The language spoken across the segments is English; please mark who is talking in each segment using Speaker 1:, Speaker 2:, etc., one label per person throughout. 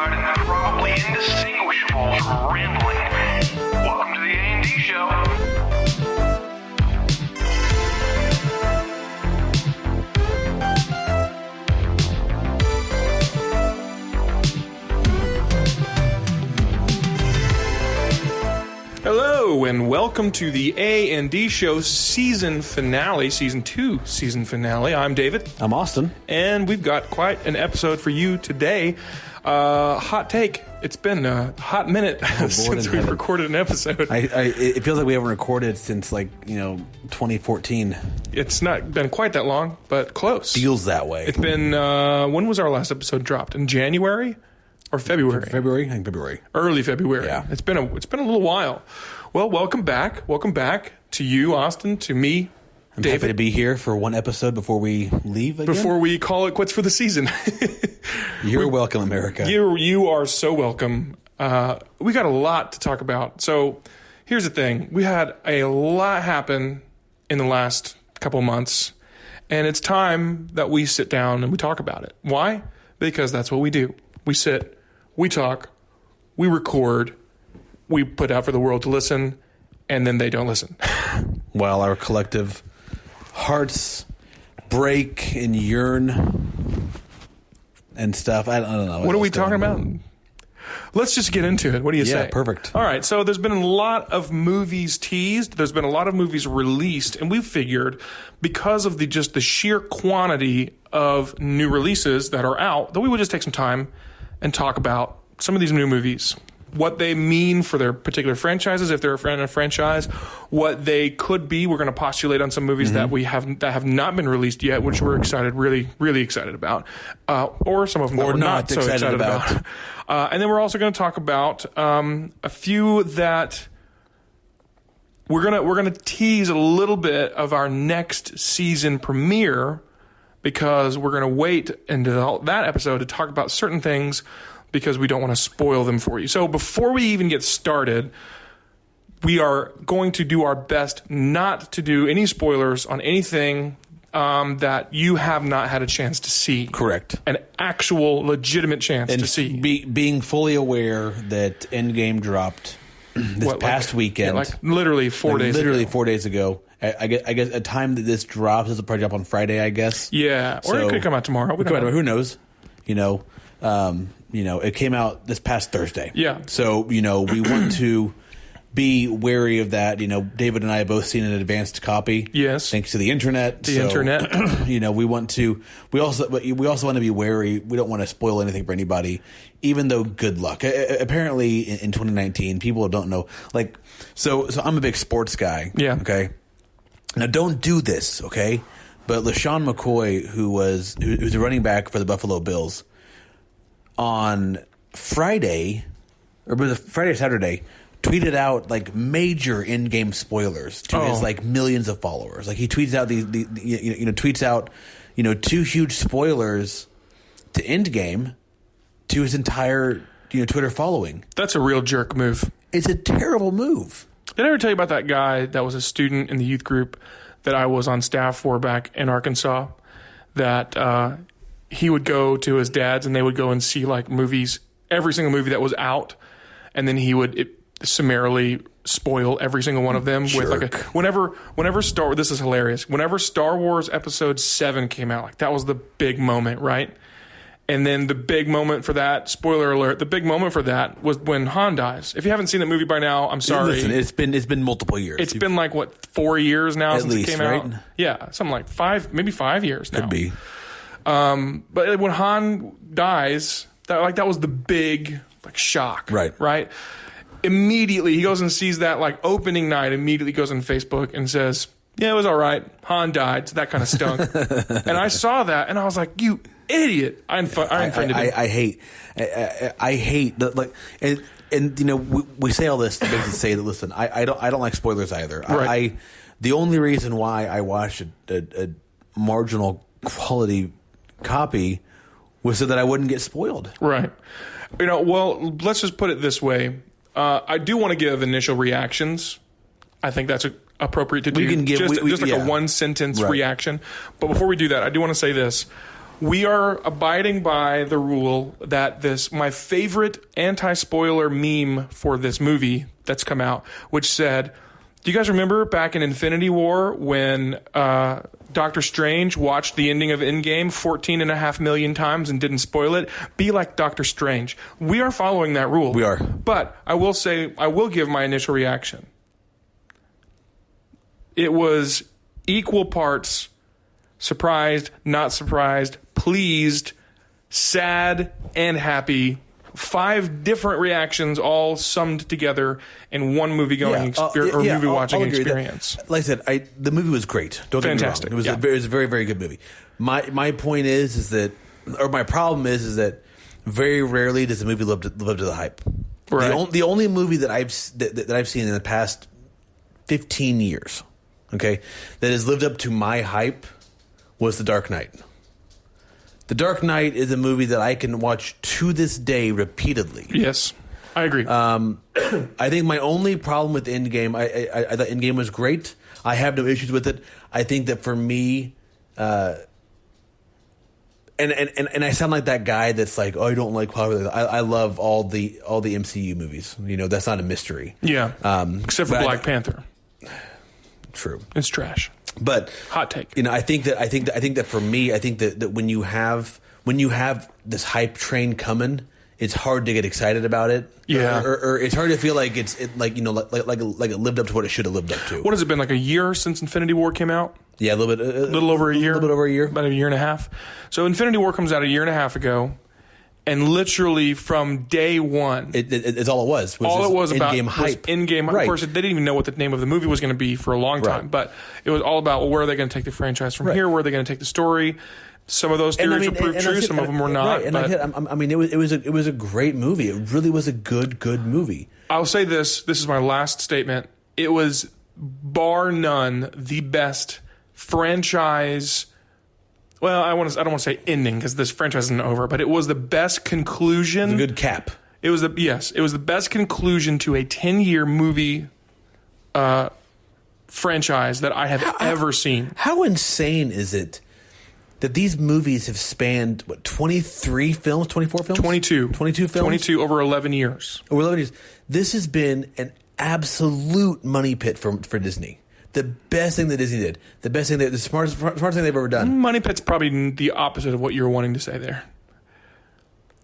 Speaker 1: dignified and probably indistinguishable from rambling. Welcome to the A&D Show.
Speaker 2: Hello and welcome to the A&D Show season finale, season 2 season finale. I'm David.
Speaker 3: I'm Austin.
Speaker 2: And we've got quite an episode for you today. Hot take. It's been a hot minute since we've recorded an episode.
Speaker 3: It feels like we haven't recorded since 2014.
Speaker 2: It's not been quite that long, but close.
Speaker 3: Feels that way.
Speaker 2: It's been, when was our last episode dropped? In January? Or February?
Speaker 3: February? I think February.
Speaker 2: Early February.
Speaker 3: Yeah.
Speaker 2: It's been a little while. Well, welcome back. Welcome back to you, Austin, to me,
Speaker 3: I'm
Speaker 2: David.
Speaker 3: happy to be here for one episode before we leave again.
Speaker 2: Before we call it quits for the season.
Speaker 3: You're welcome, America.
Speaker 2: You are so welcome. We got a lot to talk about. So here's the thing. We had a lot happen in the last couple months, and it's time that we sit down and we talk about it. Why? Because that's what we do. We sit, we talk, we record, we put out for the world to listen, and then they don't listen.
Speaker 3: While our collective hearts break and yearn and stuff. I don't know.
Speaker 2: What are we talking about? Let's just get into it. What do you say?
Speaker 3: Yeah, perfect.
Speaker 2: All right, so there's been a lot of movies teased. There's been a lot of movies released, and we figured because of the sheer quantity of new releases that are out, that we would just take some time and talk about some of these new movies, what they mean for their particular franchises, if they're a franchise, what they could be. We're going to postulate on some movies that have not been released yet, which we're really, really excited about, or some of them that we're not so excited about. And then we're also going to talk about a few that we're gonna tease a little bit of our next season premiere, because we're going to wait until that episode to talk about certain things because we don't want to spoil them for you. So before we even get started, we are going to do our best not to do any spoilers on anything that you have not had a chance to see.
Speaker 3: Correct.
Speaker 2: An actual legitimate chance to see.
Speaker 3: Being fully aware that Endgame dropped this past weekend.
Speaker 2: Yeah, literally 4 days ago.
Speaker 3: Literally 4 days ago. I guess a time that this drops, this will probably drop on Friday, I guess.
Speaker 2: Yeah, or it could come out tomorrow.
Speaker 3: Who knows? It came out this past Thursday.
Speaker 2: Yeah.
Speaker 3: So, we want to be wary of that. David and I have both seen an advanced copy.
Speaker 2: Yes.
Speaker 3: Thanks to the internet.
Speaker 2: Internet.
Speaker 3: We also want to be wary. We don't want to spoil anything for anybody, even though good luck. Apparently in 2019, people don't know. So I'm a big sports guy.
Speaker 2: Yeah.
Speaker 3: Okay. Now don't do this. Okay. But LaShawn McCoy, who's a running back for the Buffalo Bills, on Friday, or was it Friday or Saturday, tweeted out major in-game spoilers to his millions of followers. He tweets out two huge spoilers to Endgame to his entire Twitter following.
Speaker 2: That's a real jerk move.
Speaker 3: It's a terrible move.
Speaker 2: Did I ever tell you about that guy that was a student in the youth group that I was on staff for back in Arkansas? That he would go to his dad's and they would go and see movies, every single movie that was out, and then he would summarily spoil every single one of them.
Speaker 3: Jerk.
Speaker 2: With whenever this is hilarious. Whenever Star Wars Episode 7 came out, that was the big moment, right? And then the big moment for that, spoiler alert, the big moment for that was when Han dies. If you haven't seen that movie by now, I'm sorry.
Speaker 3: Listen, it's been multiple years.
Speaker 2: It's been 4 years now since it came out?
Speaker 3: Right?
Speaker 2: Yeah, something like 5, maybe 5 years now.
Speaker 3: Could be.
Speaker 2: But when Han dies, that was the big shock.
Speaker 3: Right.
Speaker 2: Immediately he goes and sees that opening night, immediately goes on Facebook and says, yeah, it was all right. Han died, so that kind of stunk. And I saw that and I was like, you idiot. I unfriended him.
Speaker 3: I hate that. We say all this to basically say that, listen, I don't like spoilers either.
Speaker 2: Right.
Speaker 3: The only reason why I watched a marginal quality copy was so that I wouldn't get spoiled.
Speaker 2: Right. Well, let's just put it this way. I do want to give initial reactions. I think that's appropriate to do.
Speaker 3: We can give
Speaker 2: a one-sentence reaction. But before we do that, I do want to say this. We are abiding by the rule that my favorite anti-spoiler meme for this movie that's come out, which said, do you guys remember back in Infinity War when Doctor Strange watched the ending of Endgame 14.5 million times and didn't spoil it? Be like Doctor Strange. We are following that rule.
Speaker 3: We are.
Speaker 2: But I will say, I will give my initial reaction. It was equal parts surprised, not surprised, pleased, sad, and happy. 5 different reactions all summed together in one movie going movie watching experience.
Speaker 3: Like I said, the movie was great. Don't
Speaker 2: Fantastic.
Speaker 3: get me wrong. It was a very, very good movie. My point is that, or my problem is that very rarely does the movie live up to the hype.
Speaker 2: Right.
Speaker 3: The only movie that I've seen in the past 15 years, okay, that has lived up to my hype was The Dark Knight. The Dark Knight is a movie that I can watch to this day repeatedly.
Speaker 2: Yes, I agree.
Speaker 3: I think my only problem with Endgame, I thought Endgame was great. I have no issues with it. I think that for me, and I sound like that guy that's like, oh, I don't like popular. I love all the MCU movies. You know, that's not a mystery.
Speaker 2: Yeah, except for Black Panther.
Speaker 3: True,
Speaker 2: it's trash.
Speaker 3: But
Speaker 2: hot take.
Speaker 3: You know, I think that for me, I think that when you have this hype train coming, it's hard to get excited about it.
Speaker 2: Yeah,
Speaker 3: or it's hard to feel like like it lived up to what it should have lived up to.
Speaker 2: What has it been, like a year since Infinity War came out?
Speaker 3: Yeah, a little bit,
Speaker 2: a little over a year, about a year and a half. So Infinity War comes out a year and a half ago. And literally from day one,
Speaker 3: it's all it was.
Speaker 2: All it was about
Speaker 3: in-game hype.
Speaker 2: In-game hype.
Speaker 3: Right.
Speaker 2: Of course, they didn't even know what the name of the movie was going to be for a long time.
Speaker 3: Right.
Speaker 2: But it was all about, well, where are they going to take the franchise from here? Where are they going to take the story? Some of those theories were proved true. Some of them were not.
Speaker 3: Right. And I mean, it was a great movie. It really was a good movie.
Speaker 2: I'll say this. This is my last statement. It was, bar none, the best franchise. Well, I don't want to say ending because this franchise isn't over, but it was the best conclusion.
Speaker 3: It was a good cap.
Speaker 2: It was the best conclusion to a 10-year movie franchise that I have ever seen.
Speaker 3: How insane is it that these movies have spanned 23 films, 24 films,
Speaker 2: 22
Speaker 3: films,
Speaker 2: 22 over 11 years.
Speaker 3: Over 11 years. This has been an absolute money pit for Disney. The best thing that Disney did. The smartest thing they've ever done.
Speaker 2: Money pit's probably the opposite of what you're wanting to say there.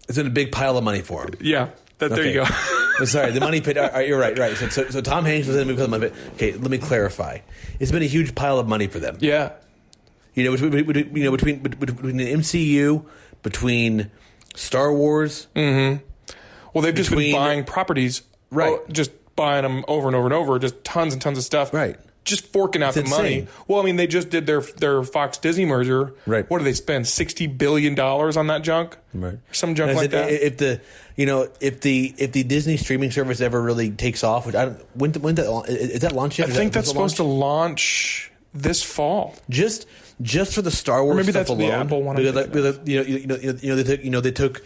Speaker 3: It's been a big pile of money for them.
Speaker 2: Yeah, there you go.
Speaker 3: Sorry, the money pit. You're right. So Tom Hanks was in the movie called Money Pit. Okay, let me clarify. It's been a huge pile of money for them.
Speaker 2: Yeah.
Speaker 3: You know, between the MCU, between Star Wars.
Speaker 2: Mm-hmm. Well, they've just been buying properties.
Speaker 3: Right.
Speaker 2: Just buying them over and over and over. Just tons and tons of stuff.
Speaker 3: Right.
Speaker 2: Just forking out the money. Well, I mean, they just did their Fox Disney merger.
Speaker 3: Right.
Speaker 2: What did they spend? $60 billion on that junk?
Speaker 3: Right.
Speaker 2: Some junk like that.
Speaker 3: If the Disney streaming service ever really takes off, which when is that launch yet?
Speaker 2: I think that's supposed to launch this fall.
Speaker 3: Just for the Star Wars,
Speaker 2: or maybe
Speaker 3: stuff
Speaker 2: that's
Speaker 3: alone,
Speaker 2: the Apple one.
Speaker 3: They took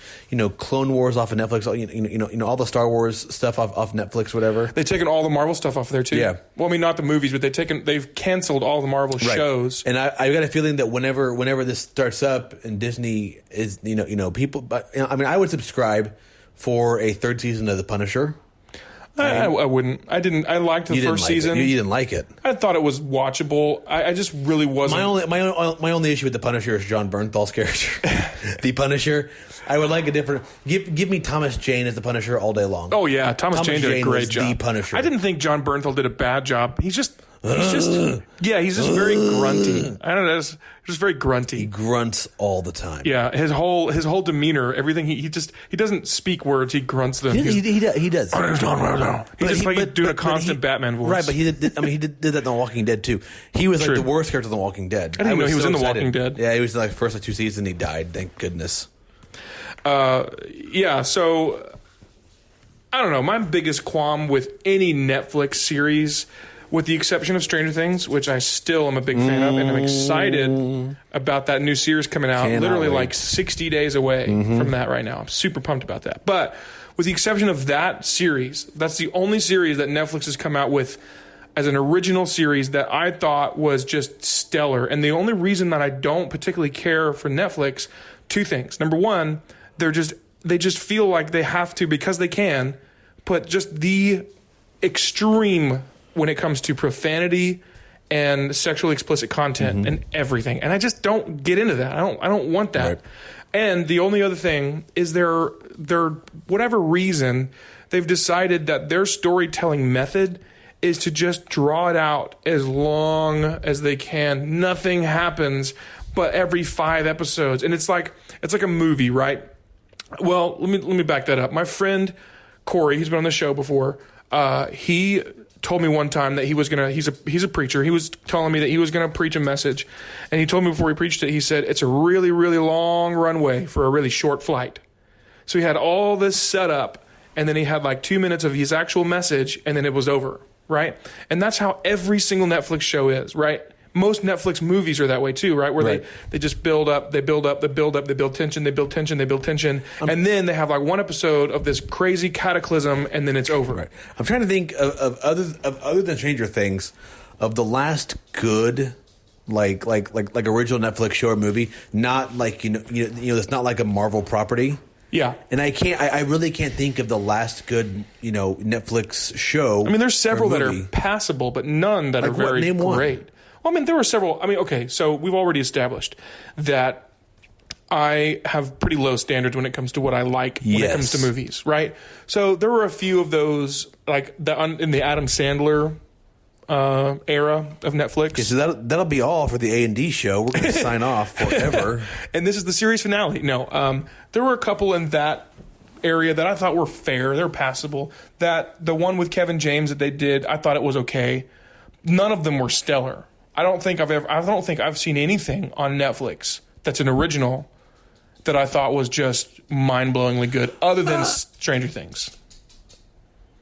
Speaker 3: Clone Wars off of Netflix. All the Star Wars stuff off Netflix, whatever.
Speaker 2: They've taken all the Marvel stuff off there too.
Speaker 3: Yeah.
Speaker 2: Well, I mean, not the movies, but they've canceled all the Marvel shows.
Speaker 3: And I got a feeling that whenever this starts up and Disney is people, but I would subscribe for a third season of The Punisher.
Speaker 2: I wouldn't. I didn't. I liked the first season.
Speaker 3: You didn't like it.
Speaker 2: I thought it was watchable. I just really wasn't.
Speaker 3: My only issue with the Punisher is John Bernthal's character, the Punisher. I would like a different. Give me Thomas Jane as the Punisher all day long.
Speaker 2: Oh yeah, Thomas Jane did a great job.
Speaker 3: The Punisher.
Speaker 2: I didn't think John Bernthal did a bad job. He's just very grunty. I don't know. Just very grunty.
Speaker 3: He grunts all the time.
Speaker 2: Yeah, his whole demeanor, everything. He doesn't speak words. He grunts them.
Speaker 3: He does.
Speaker 2: He's just like doing a constant Batman voice.
Speaker 3: Right, but he did that in The Walking Dead too. He was like the worst character in The Walking Dead.
Speaker 2: I didn't know he was in The Walking Dead.
Speaker 3: Yeah, he was in like the first 2 seasons. He died. Thank goodness.
Speaker 2: Yeah. So I don't know. My biggest qualm with any Netflix series, with the exception of Stranger Things, which I still am a big fan of, and I'm excited about that new series coming out. Literally like 60 days away from that right now. I'm super pumped about that. But with the exception of that series, that's the only series that Netflix has come out with as an original series that I thought was just stellar. And the only reason that I don't particularly care for Netflix, two things. Number one, they just feel like they have to, because they can, put just the extreme when it comes to profanity and sexually explicit content and everything. And I just don't get into that. I don't want that.
Speaker 3: Right.
Speaker 2: And the only other thing is they're whatever reason, they've decided that their storytelling method is to just draw it out as long as they can. Nothing happens but every 5 episodes. And it's like a movie, right? Well, let me back that up. My friend Corey, he's been on the show before, he told me one time that he's a preacher. He was telling me that he was going to preach a message. And he told me before he preached it, he said, it's a really, really long runway for a really short flight. So he had all this set up, and then he had like 2 minutes of his actual message, and then it was over, right? And that's how every single Netflix show is, right? Most Netflix movies are that way too, right? Where they just build up, they build tension, and then they have like one episode of this crazy cataclysm, and then it's over.
Speaker 3: Right. I'm trying to think of other than Stranger Things, of the last good like original Netflix show or movie, not like you know it's not like a Marvel property.
Speaker 2: Yeah.
Speaker 3: And I really can't think of the last good, Netflix show.
Speaker 2: I mean, there's several that are passable, but none that are very great. One? Well, I mean, there were several. I mean, okay, so we've already established that I have pretty low standards when it comes to what I like when it comes to movies, right? So there were a few of those, like in the Adam Sandler era of Netflix.
Speaker 3: Okay, so that'll be all for the A&D show. We're going to sign off forever.
Speaker 2: And this is the series finale. No, there were a couple in that area that I thought were fair. They're passable. That the one with Kevin James that they did, I thought it was okay. None of them were stellar. I don't think I've seen anything on Netflix that's an original that I thought was just mind-blowingly good, other than Stranger Things.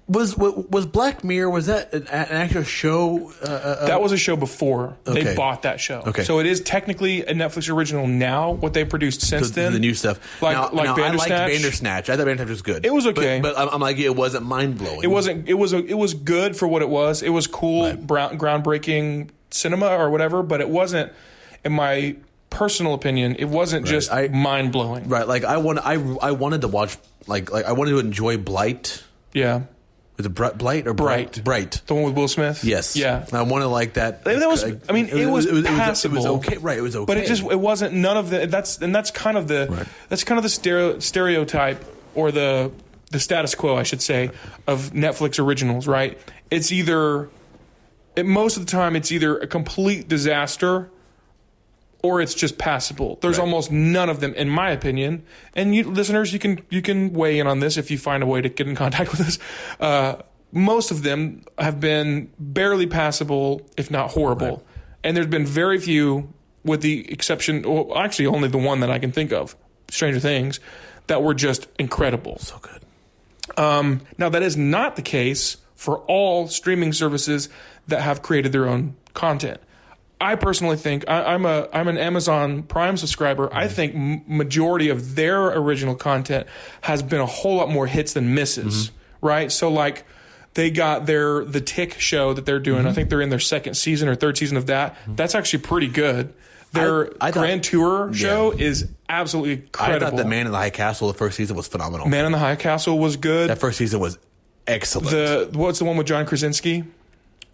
Speaker 3: Was Black Mirror, was that an actual show?
Speaker 2: That was a show before.
Speaker 3: Okay.
Speaker 2: They bought that show.
Speaker 3: Okay.
Speaker 2: So it is technically a Netflix original now, what they produced since then.
Speaker 3: The new stuff.
Speaker 2: Like
Speaker 3: now, I
Speaker 2: Bandersnatch.
Speaker 3: liked Bandersnatch. I thought Bandersnatch was good.
Speaker 2: It was okay.
Speaker 3: But I'm like, it wasn't mind-blowing.
Speaker 2: It wasn't. It was good for what it was. It was cool, groundbreaking cinema or whatever, but it wasn't, in my personal opinion, it wasn't just mind-blowing.
Speaker 3: Right. Like, I wanted to watch, like I wanted to enjoy Blight.
Speaker 2: Yeah.
Speaker 3: Was it Blight or Bright? Bright.
Speaker 2: The one with Will Smith?
Speaker 3: Yes.
Speaker 2: Yeah.
Speaker 3: I wanted like that.
Speaker 2: It was, I mean, it was passable.
Speaker 3: It was okay. Right. It was okay.
Speaker 2: But it wasn't none of the, that's kind of the stereotype, or the status quo, I should say, of Netflix originals, right? It's most of the time, it's either a complete disaster or it's just passable. There's almost none of them, in my opinion. And you listeners, you can weigh in on this if you find a way to get in contact with us. Most of them have been barely passable, if not horrible. Right. And there's been very few, with the exception, well, actually only the one that I can think of, Stranger Things, that were just incredible.
Speaker 3: So good.
Speaker 2: Now, that is not the case for all streaming services that have created their own content. I personally think I'm an Amazon Prime subscriber. I think majority of their original content has been a whole lot more hits than misses, right? So like they got the Tick show that they're doing. I think they're in their second season or third season of that. That's actually pretty good. Their Grand Tour show is absolutely incredible.
Speaker 3: I thought the Man in the High Castle, the first season, was phenomenal.
Speaker 2: Man in the High Castle was good.
Speaker 3: That first season was excellent.
Speaker 2: What's the one with John Krasinski?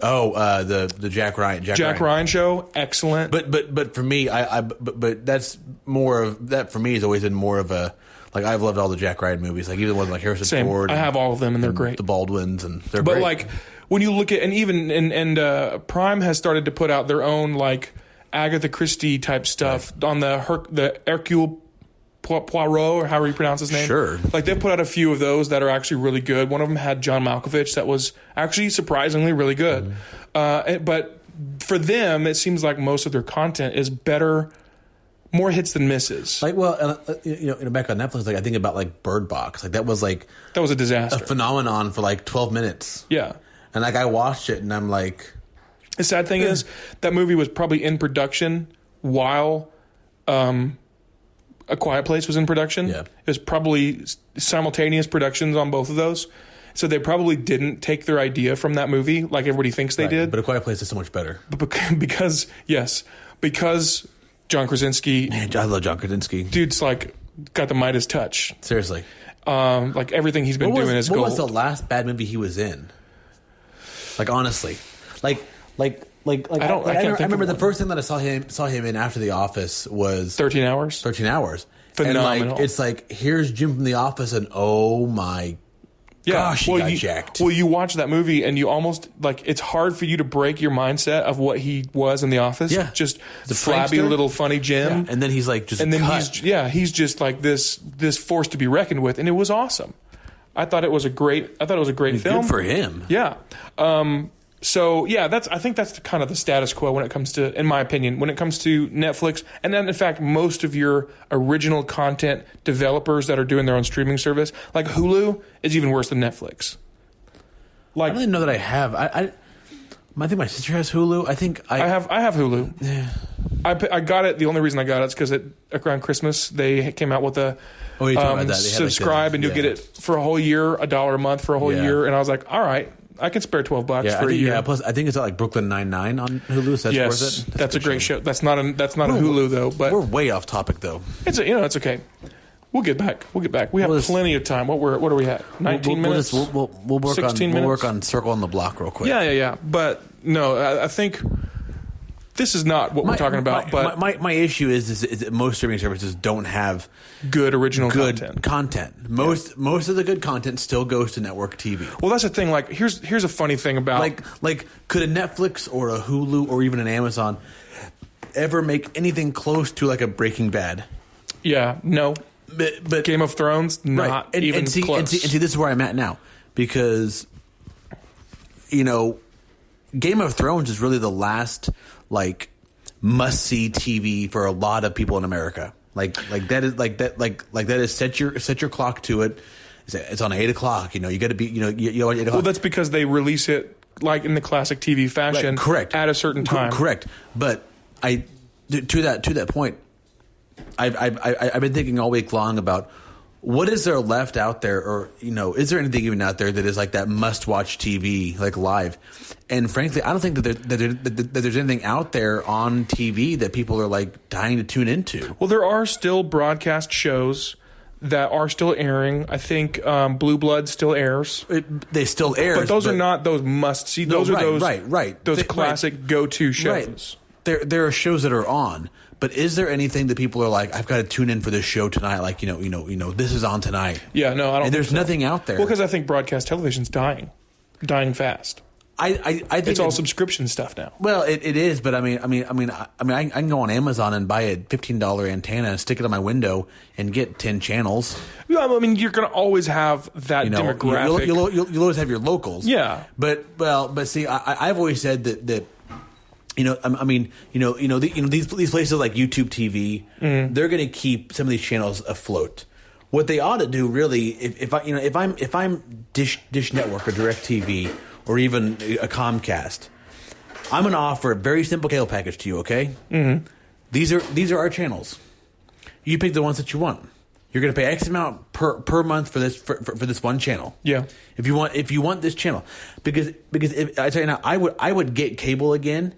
Speaker 3: Oh, the Jack Ryan.
Speaker 2: Jack Ryan show, excellent.
Speaker 3: But for me, but that's more of that. For me, has always been more of a, like, I've loved all the Jack Ryan movies, like even the ones like Harrison Ford.
Speaker 2: I have all of them, and they're great.
Speaker 3: The Baldwins, and they're
Speaker 2: but
Speaker 3: great.
Speaker 2: Like when you look at, and even and Prime has started to put out their own like Agatha Christie type stuff on the Hercule Poirot, or however you pronounce his name.
Speaker 3: Sure.
Speaker 2: Like they've put out a few of those that are actually really good. One of them had John Malkovich that was actually surprisingly really good. But for them, it seems like most of their content is better, more hits than misses.
Speaker 3: Like, well, back on Netflix, like I think about like Bird Box. Like that was a disaster, a phenomenon for like 12 minutes.
Speaker 2: Yeah. And
Speaker 3: like I watched it and I'm like,
Speaker 2: the sad thing is that movie was probably in production while A Quiet Place was in production.
Speaker 3: Yeah.
Speaker 2: It was probably simultaneous productions on both of those. So they probably didn't take their idea from that movie like everybody thinks they did.
Speaker 3: But A Quiet Place is so much better.
Speaker 2: Because John Krasinski,
Speaker 3: Man, I love John Krasinski.
Speaker 2: dude's like got the Midas touch.
Speaker 3: Seriously.
Speaker 2: Like everything he's been doing is
Speaker 3: what
Speaker 2: gold.
Speaker 3: was the last bad movie he was in? Like, honestly. I remember the first thing that I saw him in after The Office was
Speaker 2: 13 Hours.
Speaker 3: 13 Hours.
Speaker 2: Phenomenal.
Speaker 3: And like, it's like, here's Jim from The Office, and oh my gosh, he got jacked.
Speaker 2: Well, you watch that movie and you almost like it's hard for you to break your mindset of what he was in The Office.
Speaker 3: Yeah.
Speaker 2: Just
Speaker 3: The
Speaker 2: flabby
Speaker 3: prankster.
Speaker 2: little funny Jim.
Speaker 3: Yeah. And then he's like just
Speaker 2: And then
Speaker 3: cut.
Speaker 2: he's just like this force to be reckoned with, and it was awesome. I thought it was a great film.
Speaker 3: Good for him.
Speaker 2: Yeah. So yeah, I think that's kind of the status quo when it comes to, in my opinion, when it comes to Netflix, and then in fact most of your original content developers that are doing their own streaming service, like Hulu, is even worse than Netflix.
Speaker 3: I don't even know that I have. I think my sister has Hulu. I think
Speaker 2: I have Hulu. Yeah. I got it. The only reason I got it is because around Christmas they came out with a
Speaker 3: you're talking about that. They had,
Speaker 2: subscribe and you'll get it for a whole year, $1 a month for a whole year, and I was like, all right. I could spare $12 for a year.
Speaker 3: Yeah, plus I think it's like Brooklyn Nine-Nine on Hulu. So that's worth it.
Speaker 2: That's a great show. That's not a Hulu though. But
Speaker 3: we're way off topic though.
Speaker 2: It's okay. We'll get back. We have plenty of time. What are we at? 19 minutes.
Speaker 3: We'll work
Speaker 2: 16
Speaker 3: on
Speaker 2: minutes?
Speaker 3: we'll work on Circle on the Block real quick.
Speaker 2: Yeah. But no, I think this is not what we're talking about. But
Speaker 3: my issue is that most streaming services don't have
Speaker 2: good original
Speaker 3: content. Most of the good content still goes to network TV.
Speaker 2: Well, that's the thing. Like, here's a funny thing about
Speaker 3: like could a Netflix or a Hulu or even an Amazon ever make anything close to like a Breaking Bad?
Speaker 2: Yeah, no.
Speaker 3: But
Speaker 2: Game of Thrones, not even close.
Speaker 3: And see, this is where I'm at now, because Game of Thrones is really the last like must see TV for a lot of people in America. Like that is set your clock to it. It's on 8 o'clock. You got to be you 8 o'clock.
Speaker 2: Well, that's because they release it like in the classic TV fashion,
Speaker 3: correct,
Speaker 2: at a certain time.
Speaker 3: Correct. But to that point, I've been thinking all week long about what is there left out there, or is there anything even out there that is like that must-watch TV, like live? And frankly, I don't think that there's anything out there on TV that people are like dying to tune into.
Speaker 2: Well, there are still broadcast shows that are still airing. I think Blue Blood still airs.
Speaker 3: They still air,
Speaker 2: but those are not those must-see. Those are those those classic go-to shows.
Speaker 3: Right. There are shows that are on. But is there anything that people are like, I've got to tune in for this show tonight? Like, this is on tonight.
Speaker 2: Yeah, no, I don't.
Speaker 3: And there's nothing out there.
Speaker 2: Well, because I think broadcast television's dying fast.
Speaker 3: I think
Speaker 2: it's all subscription stuff now.
Speaker 3: Well, it is, but I can go on Amazon and buy a $15 antenna and stick it on my window and get 10 channels.
Speaker 2: Yeah, I mean, you're going to always have that demographic.
Speaker 3: You'll always have your locals.
Speaker 2: Yeah,
Speaker 3: but see, I've always said that. These places like YouTube TV, they're going to keep some of these channels afloat. What they ought to do, really, if I'm Dish Network or DirecTV or even a Comcast, I'm going to offer a very simple cable package to you. Okay, these are our channels. You pick the ones that you want. You're going to pay X amount per month for this one channel.
Speaker 2: Yeah.
Speaker 3: If you want this channel, because if, I tell you now, I would get cable again.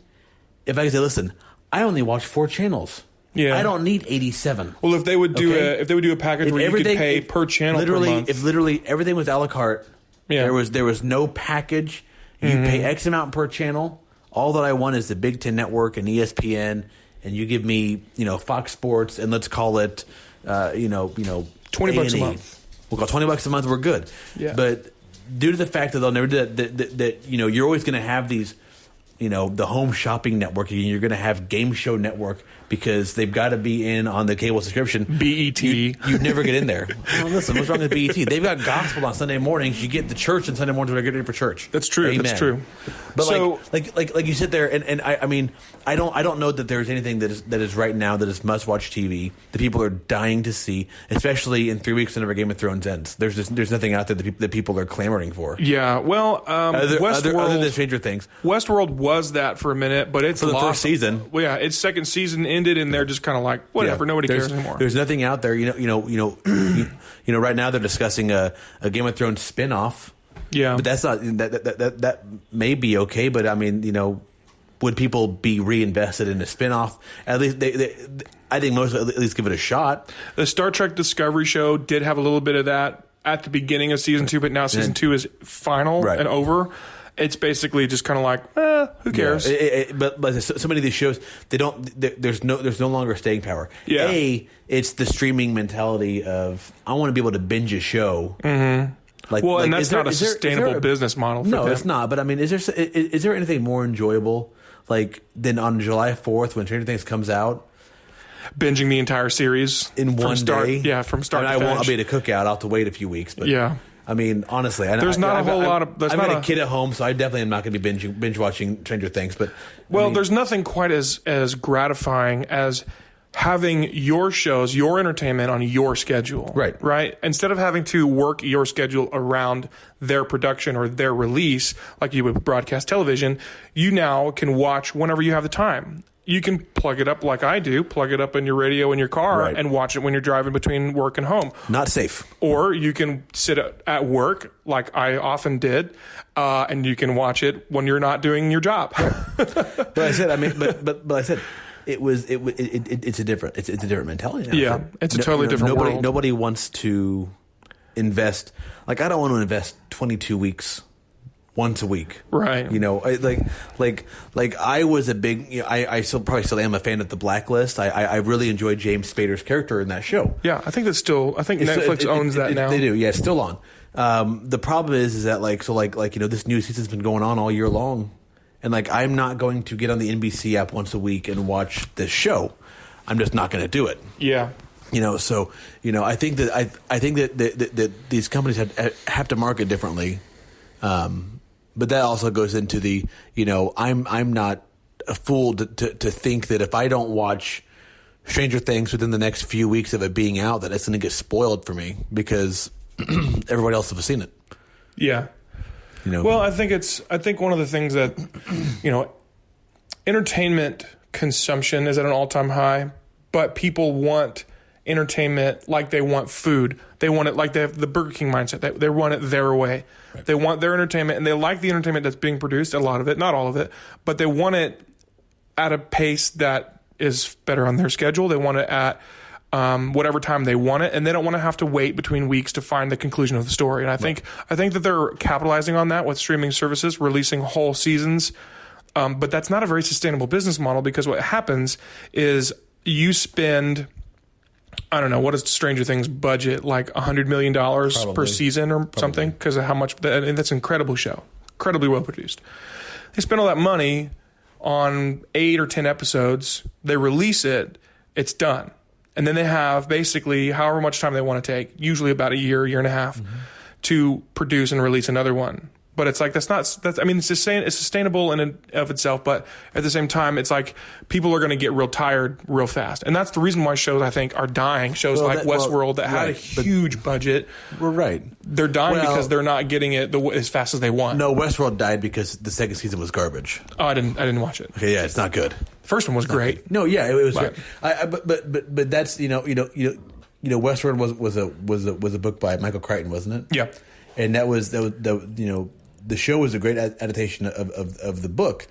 Speaker 3: If I could say, listen, I only watch 4 channels.
Speaker 2: Yeah,
Speaker 3: I don't need 87.
Speaker 2: Well, if they would do a package where you could pay per channel per month.
Speaker 3: If literally everything was a la carte, there was no package. You pay X amount per channel. All that I want is the Big Ten Network and ESPN, and you give me Fox Sports, and let's call it $20
Speaker 2: a month.
Speaker 3: We'll call $20 a month. We're good.
Speaker 2: Yeah.
Speaker 3: But due to the fact that they'll never do that you're always going to have these. The home shopping network, you're going to have Game Show Network because they've got to be in on the cable subscription.
Speaker 2: BET.
Speaker 3: You'd never get in there. Well, listen, what's wrong with BET? They've got gospel on Sunday mornings. You get the church on Sunday mornings when I get ready for church.
Speaker 2: That's true.
Speaker 3: Amen.
Speaker 2: That's true.
Speaker 3: But
Speaker 2: so,
Speaker 3: like you sit there and I don't know that there's anything that is right now that is must watch TV that people are dying to see, especially in 3 weeks whenever Game of Thrones ends. There's nothing out there that people are clamoring for.
Speaker 2: Yeah. Well,
Speaker 3: other than Stranger Things,
Speaker 2: Westworld was that for a minute, but it's
Speaker 3: for the first season.
Speaker 2: Well, yeah, its second season ended, and they're just kind of like whatever. Nobody cares anymore.
Speaker 3: There's nothing out there. Right now they're discussing a Game of Thrones spinoff
Speaker 2: Yeah.
Speaker 3: But that's not that may be okay. But I mean, would people be reinvested in a spinoff? At least I think most at least give it a shot.
Speaker 2: The Star Trek Discovery show did have a little bit of that at the beginning of season 2, but now season 2 is final and over. It's basically just kind of like, who cares?
Speaker 3: Yeah. But so many of these shows, there's no longer staying power.
Speaker 2: Yeah.
Speaker 3: It's the streaming mentality of I want to be able to binge a show.
Speaker 2: Mm-hmm. And that's not a sustainable business model for them.
Speaker 3: No, it's not. But I mean, is there anything more enjoyable than on July 4th when Stranger Things comes out?
Speaker 2: Binging the entire series
Speaker 3: in one day?
Speaker 2: Yeah, from start to finish.
Speaker 3: I'll be at a cookout. I'll have to wait a few weeks. But
Speaker 2: yeah.
Speaker 3: I mean, honestly,
Speaker 2: there's not a whole lot of.
Speaker 3: I've got a kid at home, so I definitely am not going to be binge watching Stranger Things. But
Speaker 2: there's nothing quite as gratifying as having your shows, your entertainment on your schedule. Right. Instead of having to work your schedule around their production or their release, like you would with broadcast television, you now can watch whenever you have the time. You can plug it up like I do, plug it up in your radio in your car and watch it when you're driving between work and home.
Speaker 3: Not safe.
Speaker 2: Or you can sit at work like I often did, and you can watch it when you're not doing your job.
Speaker 3: But I said, it's a different mentality now.
Speaker 2: Yeah, it's a totally different world.
Speaker 3: Nobody wants to invest. I don't want to invest 22 weeks once a week.
Speaker 2: Right.
Speaker 3: I was a big, I still am a fan of The Blacklist. I really enjoyed James Spader's character in that show.
Speaker 2: Yeah, I think Netflix owns that now.
Speaker 3: They do. Yeah, it's still on. The problem is that this new season's been going on all year long. And I'm not going to get on the NBC app once a week and watch this show. I'm just not going to do it.
Speaker 2: Yeah.
Speaker 3: I think that these companies have to market differently. But that also goes into the, I'm not a fool to think that if I don't watch Stranger Things within the next few weeks of it being out, that it's going to get spoiled for me because everybody else has seen it.
Speaker 2: Yeah. Well, I think one of the things that, entertainment consumption is at an all-time high, but people want entertainment like they want food. They want it like they have the Burger King mindset. They want it their way. Right. They want their entertainment, and they like the entertainment that's being produced, a lot of it, not all of it, but they want it at a pace that is better on their schedule. They want it at whatever time they want it, and they don't want to have to wait between weeks to find the conclusion of the story. And I think that they're capitalizing on that with streaming services, releasing whole seasons. But that's not a very sustainable business model because what happens is you spend, I don't know, what is Stranger Things budget, like $100 million per season or something because of how much, and that's an incredible show, incredibly well produced. They spend all that money on 8 or 10 episodes, they release it, it's done. And then they have basically however much time they want to take, usually about a year and a half, to produce and release another one. But it's like, it's sustainable in and of itself, but at the same time, it's like people are going to get real tired real fast. And that's the reason why shows, I think, are dying. Shows Westworld that had a huge budget.
Speaker 3: We're right.
Speaker 2: They're dying because they're not getting it as fast as they want.
Speaker 3: No, Westworld died because the second season was garbage.
Speaker 2: Oh, I didn't watch it.
Speaker 3: Okay, yeah, it's not good.
Speaker 2: First one was great.
Speaker 3: No, yeah, it was great. But that's, Westworld was a book by Michael Crichton, wasn't it?
Speaker 2: Yeah.
Speaker 3: And that was the show was a great adaptation of the book,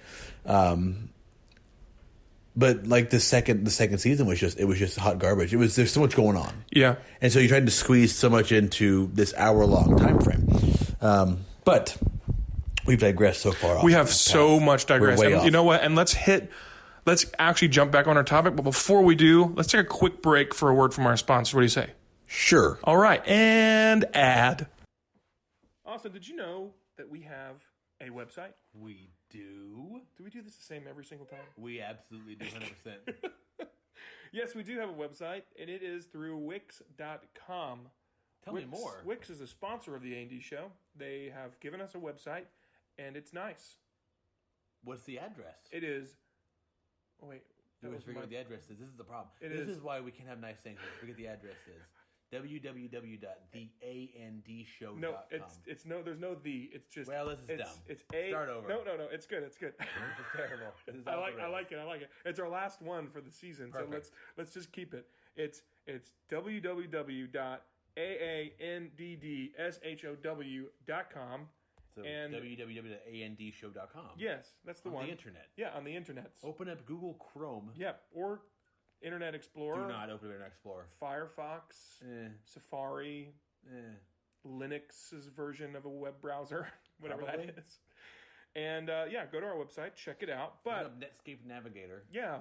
Speaker 3: but the second season was just hot garbage. There's so much going on, and so you tried to squeeze so much into this hour-long time frame. But we've digressed so far.
Speaker 2: We have so much digressed.
Speaker 3: Way off.
Speaker 2: You know what? And let's actually jump back on our topic. But before we do, let's take a quick break for a word from our sponsor. What do you say?
Speaker 3: Sure.
Speaker 2: All right, and ad. Austin, did you know that we have a website?
Speaker 3: We do.
Speaker 2: Do we do this the same every single time?
Speaker 3: We absolutely do, 100%.
Speaker 2: Yes, we do have a website, and it is through Wix.com.
Speaker 3: Tell me more.
Speaker 2: Wix is a sponsor of the A&D show. They have given us a website, and it's nice.
Speaker 3: What's the address?
Speaker 2: It is... Oh, wait.
Speaker 3: You always forget what the address is. This is the problem. This is why we can't have nice things. We forget the address is. www.theandshow.com.
Speaker 2: No, it's no. There's no the. It's just.
Speaker 3: Well, this is dumb.
Speaker 2: It's a.
Speaker 3: Start over.
Speaker 2: No. It's good. It's good.
Speaker 3: This is terrible. This is
Speaker 2: I like it. It's our last one for the season,
Speaker 3: Perfect.
Speaker 2: so let's just keep it. It's www.aandshow.com,
Speaker 3: So
Speaker 2: And-
Speaker 3: www.andshow.com.
Speaker 2: Yes, that's the
Speaker 3: On
Speaker 2: one.
Speaker 3: the internet.
Speaker 2: Yeah, on the internet.
Speaker 3: Open up Google Chrome.
Speaker 2: Yeah, or Internet Explorer.
Speaker 3: Do not open Internet Explorer.
Speaker 2: Firefox, Safari, Linux's version of a web browser, whatever
Speaker 3: Probably.
Speaker 2: that is. And go to our website, check it out.
Speaker 3: Open
Speaker 2: But
Speaker 3: up Netscape Navigator.
Speaker 2: yeah,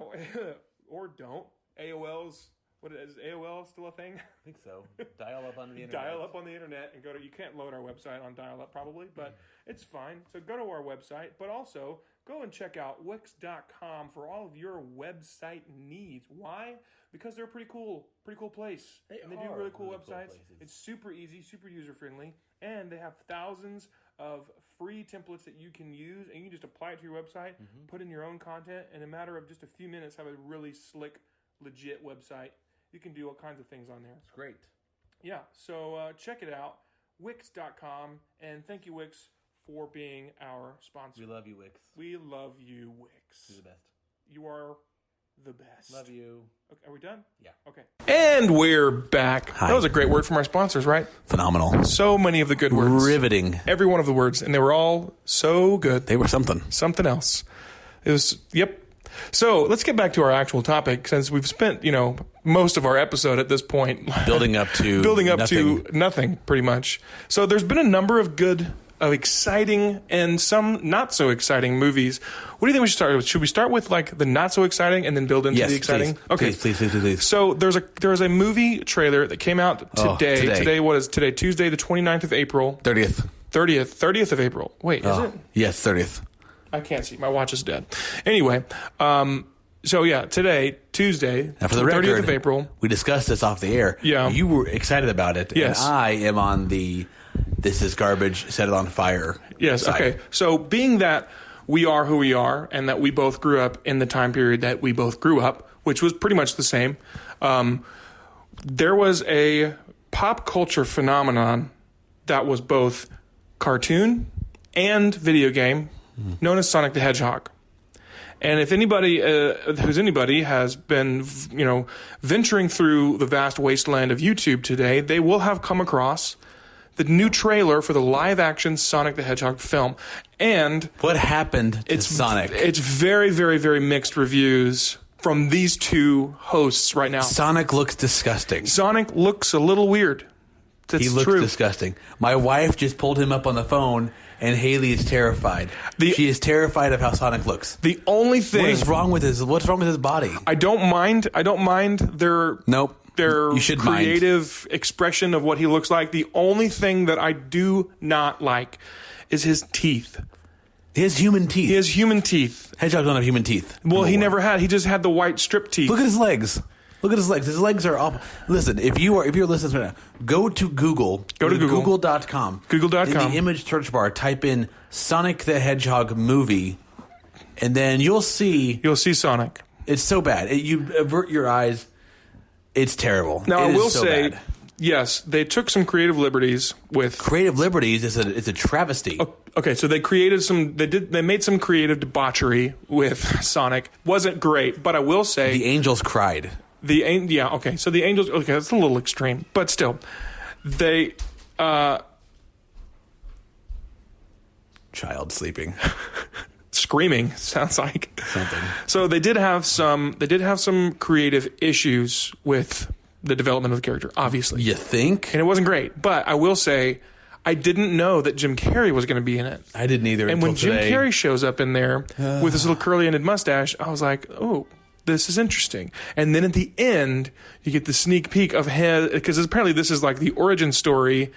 Speaker 2: or don't. AOL's what is AOL still a thing?
Speaker 3: I think so. Dial up on the internet.
Speaker 2: Dial up on the internet and go to. You can't load our website on dial up probably, but it's fine. So go to our website, but also go and check out Wix.com for all of your website needs. Why? Because they're a pretty cool place. And they do
Speaker 3: are
Speaker 2: really cool
Speaker 3: really cool
Speaker 2: websites.
Speaker 3: places.
Speaker 2: It's super easy, super user friendly, and they have thousands of free templates that you can use, and you can just apply it to your website, put in your own content, and in a matter of just a few minutes, have a really slick, legit website. You can do all kinds of things on there.
Speaker 3: It's great.
Speaker 2: Yeah, so check it out, Wix.com, and thank you, Wix, for being our sponsor.
Speaker 3: We love you, Wix.
Speaker 2: We love you, Wix.
Speaker 3: You're the best.
Speaker 2: You are the best.
Speaker 3: Love you.
Speaker 2: Okay, are we done?
Speaker 3: Yeah.
Speaker 2: Okay. And we're back.
Speaker 3: Hi.
Speaker 2: That was a great word from our sponsors, right?
Speaker 3: Phenomenal.
Speaker 2: So many of the good words.
Speaker 3: Riveting.
Speaker 2: Every one of the words, and they were all so good.
Speaker 3: They were something.
Speaker 2: Something else. It was, yep. So let's get back to our actual topic, since we've spent, most of our episode at this point
Speaker 3: Building up to
Speaker 2: to nothing, pretty much. So there's been a number of exciting and some not so exciting movies. What do you think we should start with? Should we start with like the not so exciting and then build into the exciting?
Speaker 3: Please.
Speaker 2: Okay,
Speaker 3: Please.
Speaker 2: So there's a movie trailer that came out today. Today, what is today? Tuesday, the 29th of April. 30th of April. Wait, is it?
Speaker 3: Yes, 30th.
Speaker 2: I can't see. My watch is dead. Anyway, so yeah, today, Tuesday,
Speaker 3: Now, for the
Speaker 2: 30th
Speaker 3: record,
Speaker 2: of April.
Speaker 3: we discussed this off the air.
Speaker 2: Yeah.
Speaker 3: You were excited about it.
Speaker 2: Yes.
Speaker 3: And I am on the this is garbage, set it on fire.
Speaker 2: Yes.
Speaker 3: side.
Speaker 2: Okay. So being that we are who we are, and that we both grew up in the time period that we both grew up, which was pretty much the same, there was a pop culture phenomenon that was both cartoon and video game, known as Sonic the Hedgehog. And if anybody has been, venturing through the vast wasteland of YouTube today, they will have come across the new trailer for the live-action Sonic the Hedgehog film. And
Speaker 3: What happened to Sonic?
Speaker 2: It's very, very, very mixed reviews from these two hosts right now.
Speaker 3: Sonic looks disgusting.
Speaker 2: Sonic looks a little weird. That's
Speaker 3: He looks
Speaker 2: true.
Speaker 3: disgusting. My wife just pulled him up on the phone, and Haley is terrified. She is terrified of how Sonic looks.
Speaker 2: The only thing
Speaker 3: What's wrong with his body?
Speaker 2: I don't mind their
Speaker 3: Nope.
Speaker 2: their
Speaker 3: You should mind.
Speaker 2: creative expression of what he looks like. The only thing that I do not like is his teeth.
Speaker 3: He has human teeth.
Speaker 2: He has human teeth.
Speaker 3: Hedgehogs don't have human teeth.
Speaker 2: Well, he
Speaker 3: Anymore.
Speaker 2: never had. He just had the white strip teeth.
Speaker 3: Look at his legs. Look at his legs. His legs are up. Listen, if you're listening right now, go to Google.
Speaker 2: Go to Google.
Speaker 3: Google.com.
Speaker 2: Google.com.
Speaker 3: In the image search bar, type in Sonic the Hedgehog movie, and then you'll see
Speaker 2: Sonic.
Speaker 3: it's so bad. You avert your eyes. It's terrible.
Speaker 2: Now,
Speaker 3: It
Speaker 2: I
Speaker 3: is
Speaker 2: will
Speaker 3: so
Speaker 2: say,
Speaker 3: bad.
Speaker 2: yes, they took some creative liberties with.
Speaker 3: Creative Liberties is a travesty.
Speaker 2: Okay, so they created some. They made some creative debauchery with Sonic. Wasn't great, but I will say
Speaker 3: The angels cried.
Speaker 2: Okay, so the Angels. Okay, that's a little extreme, but still, they.
Speaker 3: Child sleeping.
Speaker 2: Screaming sounds like
Speaker 3: Something.
Speaker 2: So they did have some creative issues with the development of the character, obviously,
Speaker 3: You think?
Speaker 2: and it wasn't great. But I will say, I didn't know that Jim Carrey was going to be in it.
Speaker 3: I didn't either.
Speaker 2: And when
Speaker 3: until
Speaker 2: Jim
Speaker 3: today.
Speaker 2: Carrey shows up in there with his little curly-ended mustache, I was like, oh, this is interesting. And then at the end, you get the sneak peek of him, because apparently this is like the origin story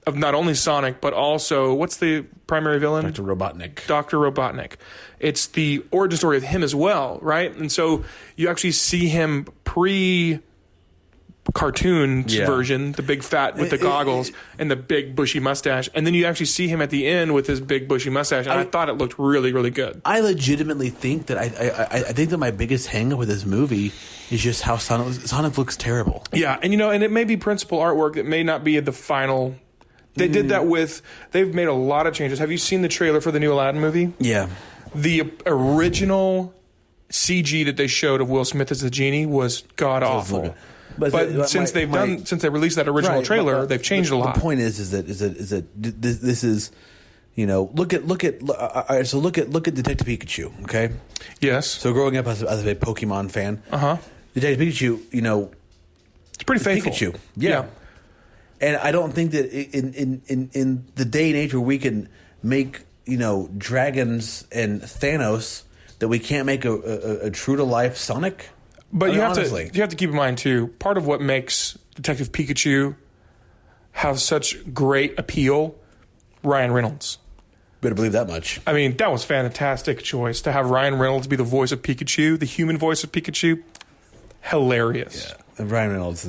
Speaker 2: of not only Sonic, but also, what's the primary villain?
Speaker 3: Dr. Robotnik.
Speaker 2: Dr. Robotnik. It's the origin story of him as well, right? And so you actually see him pre-cartoon
Speaker 3: Yeah.
Speaker 2: version, the big fat with the goggles and the big bushy mustache. And then you actually see him at the end with his big bushy mustache. And I thought it looked really, really good.
Speaker 3: I legitimately think that I think that my biggest hang-up with this movie is just how Sonic looks terrible.
Speaker 2: Yeah, and and it may be principal artwork that may not be the final. They did that they've made a lot of changes. Have you seen the trailer for the new Aladdin movie?
Speaker 3: Yeah.
Speaker 2: The original CG that they showed of Will Smith as the genie was god awful. But since they released that original trailer, they've changed a lot.
Speaker 3: The point is that this is you know, look at Detective Pikachu. Okay,
Speaker 2: Yes.
Speaker 3: so growing up as a big Pokemon fan, Detective Pikachu, you know,
Speaker 2: It's pretty faithful.
Speaker 3: Pikachu, yeah. And I don't think that in the day and age where we can make, you know, dragons and Thanos, that we can't make a true to life Sonic.
Speaker 2: But you have
Speaker 3: honestly.
Speaker 2: to keep in mind too, part of what makes Detective Pikachu have such great appeal, Ryan Reynolds.
Speaker 3: Better believe that much.
Speaker 2: I mean, that was a fantastic choice to have Ryan Reynolds be the voice of Pikachu, the human voice of Pikachu. Hilarious.
Speaker 3: Yeah. And Ryan Reynolds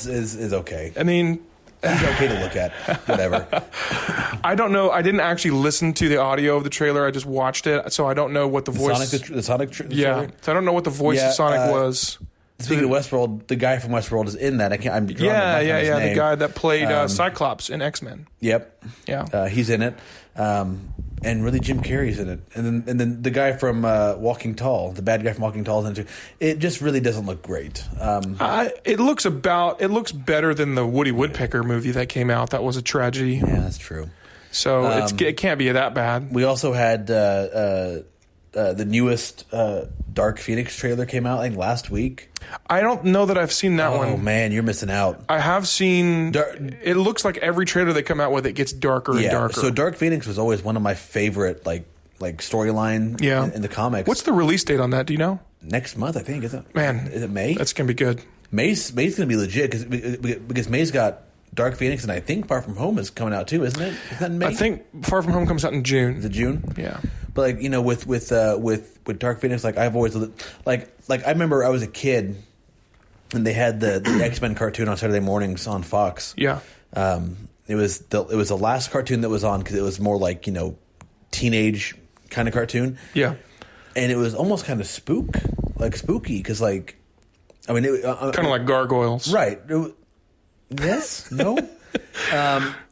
Speaker 3: is okay.
Speaker 2: I mean,
Speaker 3: He's okay to look at. Whatever.
Speaker 2: I don't know. I didn't actually listen to the audio of the trailer. I just watched it, so I don't know what the voice.
Speaker 3: The Sonic
Speaker 2: yeah,
Speaker 3: trailer?
Speaker 2: so I don't know what the voice of Sonic was.
Speaker 3: Speaking of Westworld, the guy from Westworld is in that. I'm drawing a blank on his
Speaker 2: The
Speaker 3: name.
Speaker 2: guy that played Cyclops in X-Men.
Speaker 3: Yep.
Speaker 2: Yeah.
Speaker 3: He's in it. And really Jim Carrey's in it. And then the guy from Walking Tall, the bad guy from Walking Tall is in it too. It just really doesn't look great.
Speaker 2: It looks better than the Woody Woodpecker movie that came out. That was a tragedy.
Speaker 3: Yeah, that's true.
Speaker 2: So it can't be that bad.
Speaker 3: We also had the newest Dark Phoenix trailer came out like last week.
Speaker 2: I don't know that I've seen that one.
Speaker 3: Oh man, you're missing out.
Speaker 2: I have seen. It looks like every trailer they come out with, it gets darker and darker.
Speaker 3: So Dark Phoenix was always one of my favorite like storyline in the comics.
Speaker 2: What's the release date on that? Do you know?
Speaker 3: Next month, I think. Is it May?
Speaker 2: That's gonna be good.
Speaker 3: May's gonna be legit because May's got Dark Phoenix, and I think Far From Home is coming out too, isn't it? Is that in May?
Speaker 2: I think Far From Home comes out in June.
Speaker 3: Is it June?
Speaker 2: Yeah.
Speaker 3: But like, you know, with Dark Phoenix, like I've always like I remember I was a kid and they had the X-Men cartoon on Saturday mornings on Fox.
Speaker 2: Yeah.
Speaker 3: It was the last cartoon that was on because it was more like, you know, teenage kind of cartoon.
Speaker 2: Yeah.
Speaker 3: And it was almost kind of spooky because like, I mean,
Speaker 2: kind of like gargoyles.
Speaker 3: Right. Yes. No.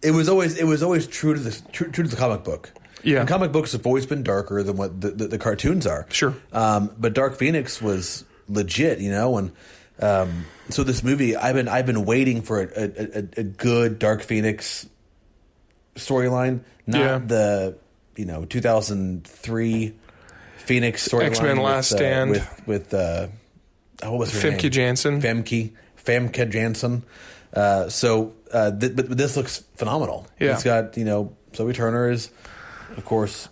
Speaker 3: It was always true to the comic book.
Speaker 2: Yeah.
Speaker 3: And comic books have always been darker than what the cartoons are.
Speaker 2: Sure.
Speaker 3: But Dark Phoenix was legit, you know, and so this movie, I've been waiting for a good Dark Phoenix storyline, not the 2003 Phoenix storyline.
Speaker 2: X-Men Last Stand
Speaker 3: with what was her name?
Speaker 2: Famke Janssen.
Speaker 3: Famke Janssen. But this looks phenomenal.
Speaker 2: Yeah.
Speaker 3: It's got, you know, Zoe Turner is, of course,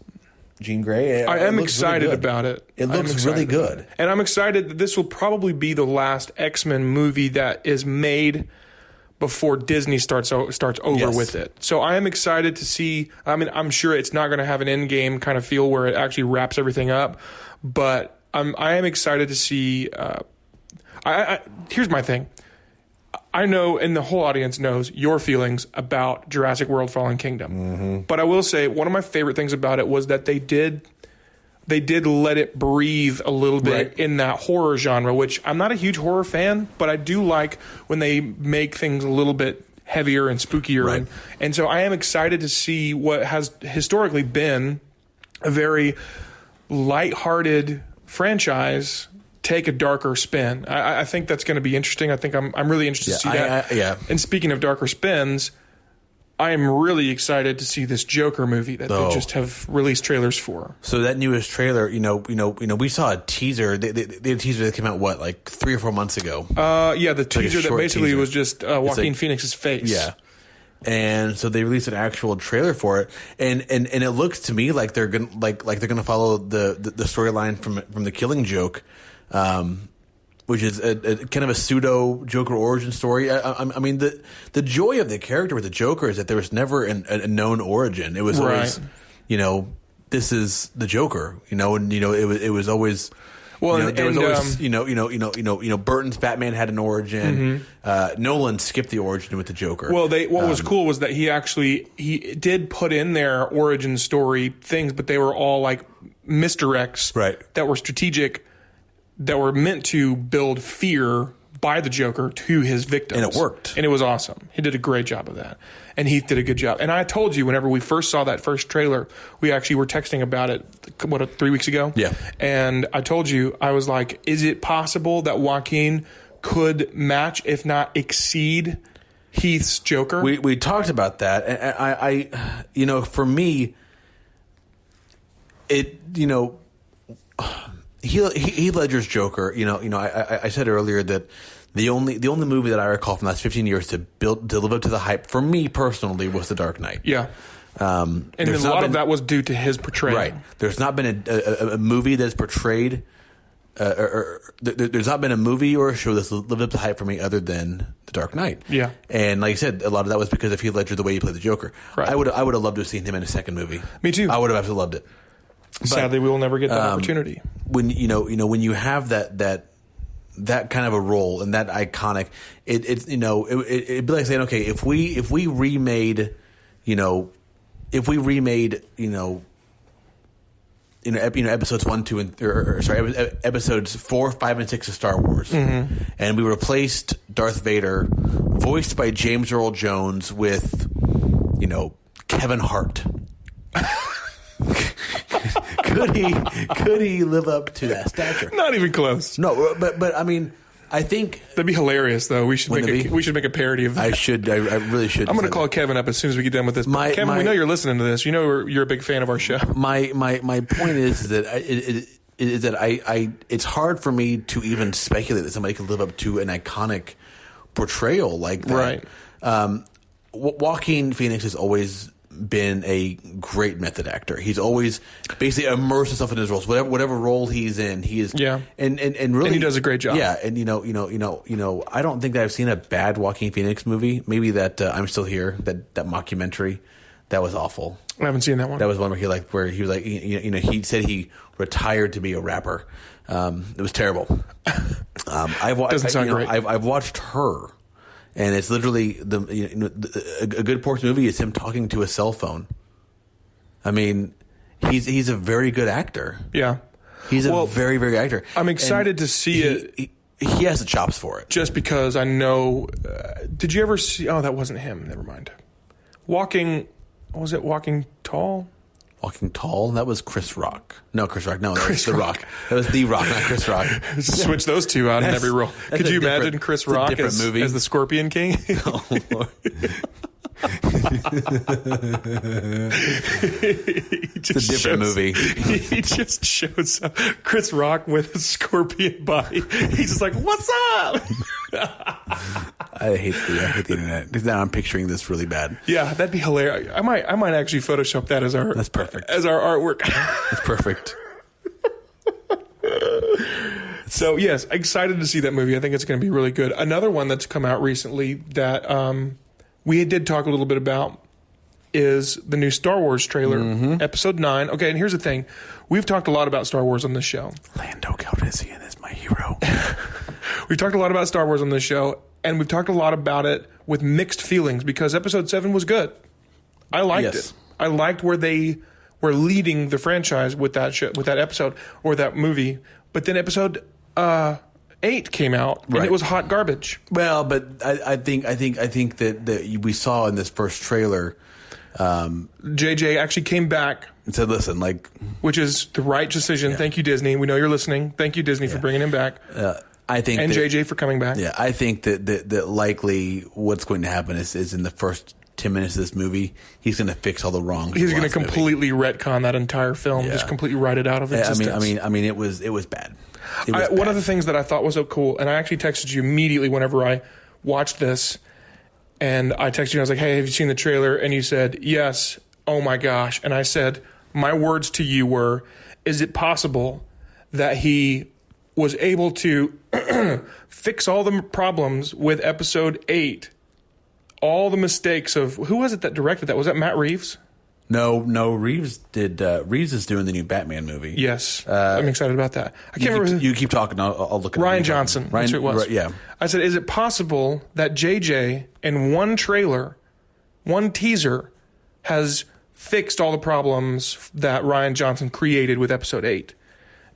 Speaker 3: Jean Grey.
Speaker 2: I am excited about it.
Speaker 3: It looks really good.
Speaker 2: And I'm excited that this will probably be the last X-Men movie that is made before Disney starts over with it. So I am excited to see. I mean, I'm sure it's not going to have an end game kind of feel where it actually wraps everything up, but I am excited to see. Here's my thing. I know, and the whole audience knows, your feelings about Jurassic World: Fallen Kingdom. Mm-hmm. But I will say, one of my favorite things about it was that they did let it breathe a little bit in that horror genre, which I'm not a huge horror fan, but I do like when they make things a little bit heavier and spookier.
Speaker 3: Right.
Speaker 2: And so I am excited to see what has historically been a very lighthearted franchise take a darker spin. I think that's going to be interesting. I think I'm really interested to see that. And speaking of darker spins, I am really excited to see this Joker movie that they just have released trailers for.
Speaker 3: So that newest trailer, we saw a teaser. They had a teaser that came out like 3 or 4 months ago.
Speaker 2: The teaser that basically
Speaker 3: teaser.
Speaker 2: was just Joaquin Phoenix's face.
Speaker 3: Yeah. And so they released an actual trailer for it, and it looks to me like they're gonna they're gonna follow the storyline from The Killing Joke, which is a kind of a pseudo Joker origin story. I mean, the joy of the character with the Joker is that there was never a known origin. It was always, this is the Joker, and it was always. Well, there was always, Burton's Batman had an origin. Mm-hmm. Nolan skipped the origin with the Joker.
Speaker 2: Well, what was cool was that he did put in their origin story things, but they were all like misdirects that were strategic, that were meant to build fear by the Joker to his victims.
Speaker 3: And it worked.
Speaker 2: And it was awesome. He did a great job of that. And Heath did a good job. And I told you, whenever we first saw that first trailer, we actually were texting about it, 3 weeks ago?
Speaker 3: Yeah.
Speaker 2: And I told you, I was like, is it possible that Joaquin could match, if not exceed, Heath's Joker.
Speaker 3: We talked about that, and I for me, it Heath Ledger's Joker. I said earlier that the only movie that I recall from the last 15 years to live up to the hype for me personally was The Dark Knight.
Speaker 2: Yeah. And a lot of that was due to his portrayal.
Speaker 3: Right. There's not been a movie that's portrayed, there's not been a movie or a show that's lived up to hype for me other than The Dark Knight.
Speaker 2: Yeah.
Speaker 3: And like I said, a lot of that was because of Heath Ledger, the way he played the Joker.
Speaker 2: Right.
Speaker 3: I would have loved to have seen him in a second movie.
Speaker 2: Me too.
Speaker 3: I would have absolutely loved it.
Speaker 2: Sadly, we will never get that opportunity.
Speaker 3: When when you have that kind of a role and that iconic, it'd be like saying, okay, if we remade episodes 1, 2, and episodes 4, 5, and 6 of Star Wars, and we replaced Darth Vader, voiced by James Earl Jones, with Kevin Hart. Could he live up to that stature?
Speaker 2: Not even close.
Speaker 3: No, but I mean, I think
Speaker 2: that'd be hilarious, though. We should make a parody of that.
Speaker 3: I really should.
Speaker 2: I'm going to call Kevin up as soon as we get done with this. Kevin, we know you're listening to this. You know you're a big fan of our show.
Speaker 3: My point is that it's hard for me to even speculate that somebody could live up to an iconic portrayal like that.
Speaker 2: Right.
Speaker 3: Joaquin Phoenix has always been a great method actor. He's always basically immersed himself in his roles. Whatever role he's in, he is.
Speaker 2: Yeah.
Speaker 3: And really,
Speaker 2: and he does a great job.
Speaker 3: Yeah. And I don't think that I've seen a bad Joaquin Phoenix movie. Maybe that I'm Still Here, that mockumentary, that was awful.
Speaker 2: I haven't seen that one.
Speaker 3: That was one where he was like he said he retired to be a rapper. It was terrible.
Speaker 2: Doesn't sound great.
Speaker 3: I've watched Her. And it's literally a good portion of the movie is him talking to a cell phone. I mean, he's a very good actor.
Speaker 2: Yeah,
Speaker 3: he's a very, very good actor.
Speaker 2: I'm excited to see it.
Speaker 3: He has the chops for it.
Speaker 2: Just because I know. Did you ever see? Oh, that wasn't him. Never mind. Walking Tall?
Speaker 3: Walking Tall? That was Chris Rock. No, Chris Rock. No, that was The Rock. That was The Rock, not Chris Rock.
Speaker 2: Switch those two out in every role. Could you imagine Chris Rock as the Scorpion King?
Speaker 3: Oh, Lord. It's a different movie.
Speaker 2: He just shows up. Chris Rock with a scorpion body. He's just like, "What's up?"
Speaker 3: I hate the internet. Now I'm picturing this really bad.
Speaker 2: Yeah, that'd be hilarious. I might actually Photoshop that as our.
Speaker 3: That's perfect.
Speaker 2: As our artwork.
Speaker 3: That's perfect.
Speaker 2: So yes, excited to see that movie. I think it's going to be really good. Another one that's come out recently that we did talk a little bit about is the new Star Wars trailer, Episode 9. Okay, and here's the thing. We've talked a lot about Star Wars on this show.
Speaker 3: Lando Calrissian is my hero.
Speaker 2: We've talked a lot about Star Wars on this show, and we've talked a lot about it with mixed feelings because Episode 7 was good. I liked it. I liked where they were leading the franchise with that show, with that episode or that movie. But then Episode 8 came out, and it was hot garbage.
Speaker 3: Well, but I think that we saw in this first trailer,
Speaker 2: JJ actually came back
Speaker 3: and said, "Listen,
Speaker 2: which is the right decision. Yeah. Thank you, Disney. We know you're listening. Thank you, Disney, for bringing him back.
Speaker 3: I think,
Speaker 2: and JJ for coming back.
Speaker 3: Yeah, I think that likely what's going to happen is in the first 10 minutes of this movie, he's going to fix all the wrongs.
Speaker 2: He's going to completely retcon that entire film, just completely write it out of existence.
Speaker 3: I mean, it was bad.
Speaker 2: One of the things that I thought was so cool, and I actually texted you immediately whenever I watched this, and I texted you and I was like, "Hey, have you seen the trailer?" And you said, "Yes." Oh my gosh! And I said, my words to you were, "Is it possible that he was able to fix all the problems with Episode 8?" All the mistakes of who was it that directed that? Was that Matt Reeves?
Speaker 3: No, Reeves did. Reeves is doing the new Batman movie.
Speaker 2: Yes, I'm excited about that. I can't remember.
Speaker 3: You keep talking. I'll look at
Speaker 2: Rian Johnson. That's who it was.
Speaker 3: Yeah.
Speaker 2: I said, is it possible that JJ in one trailer, one teaser, has fixed all the problems that Rian Johnson created with Episode 8?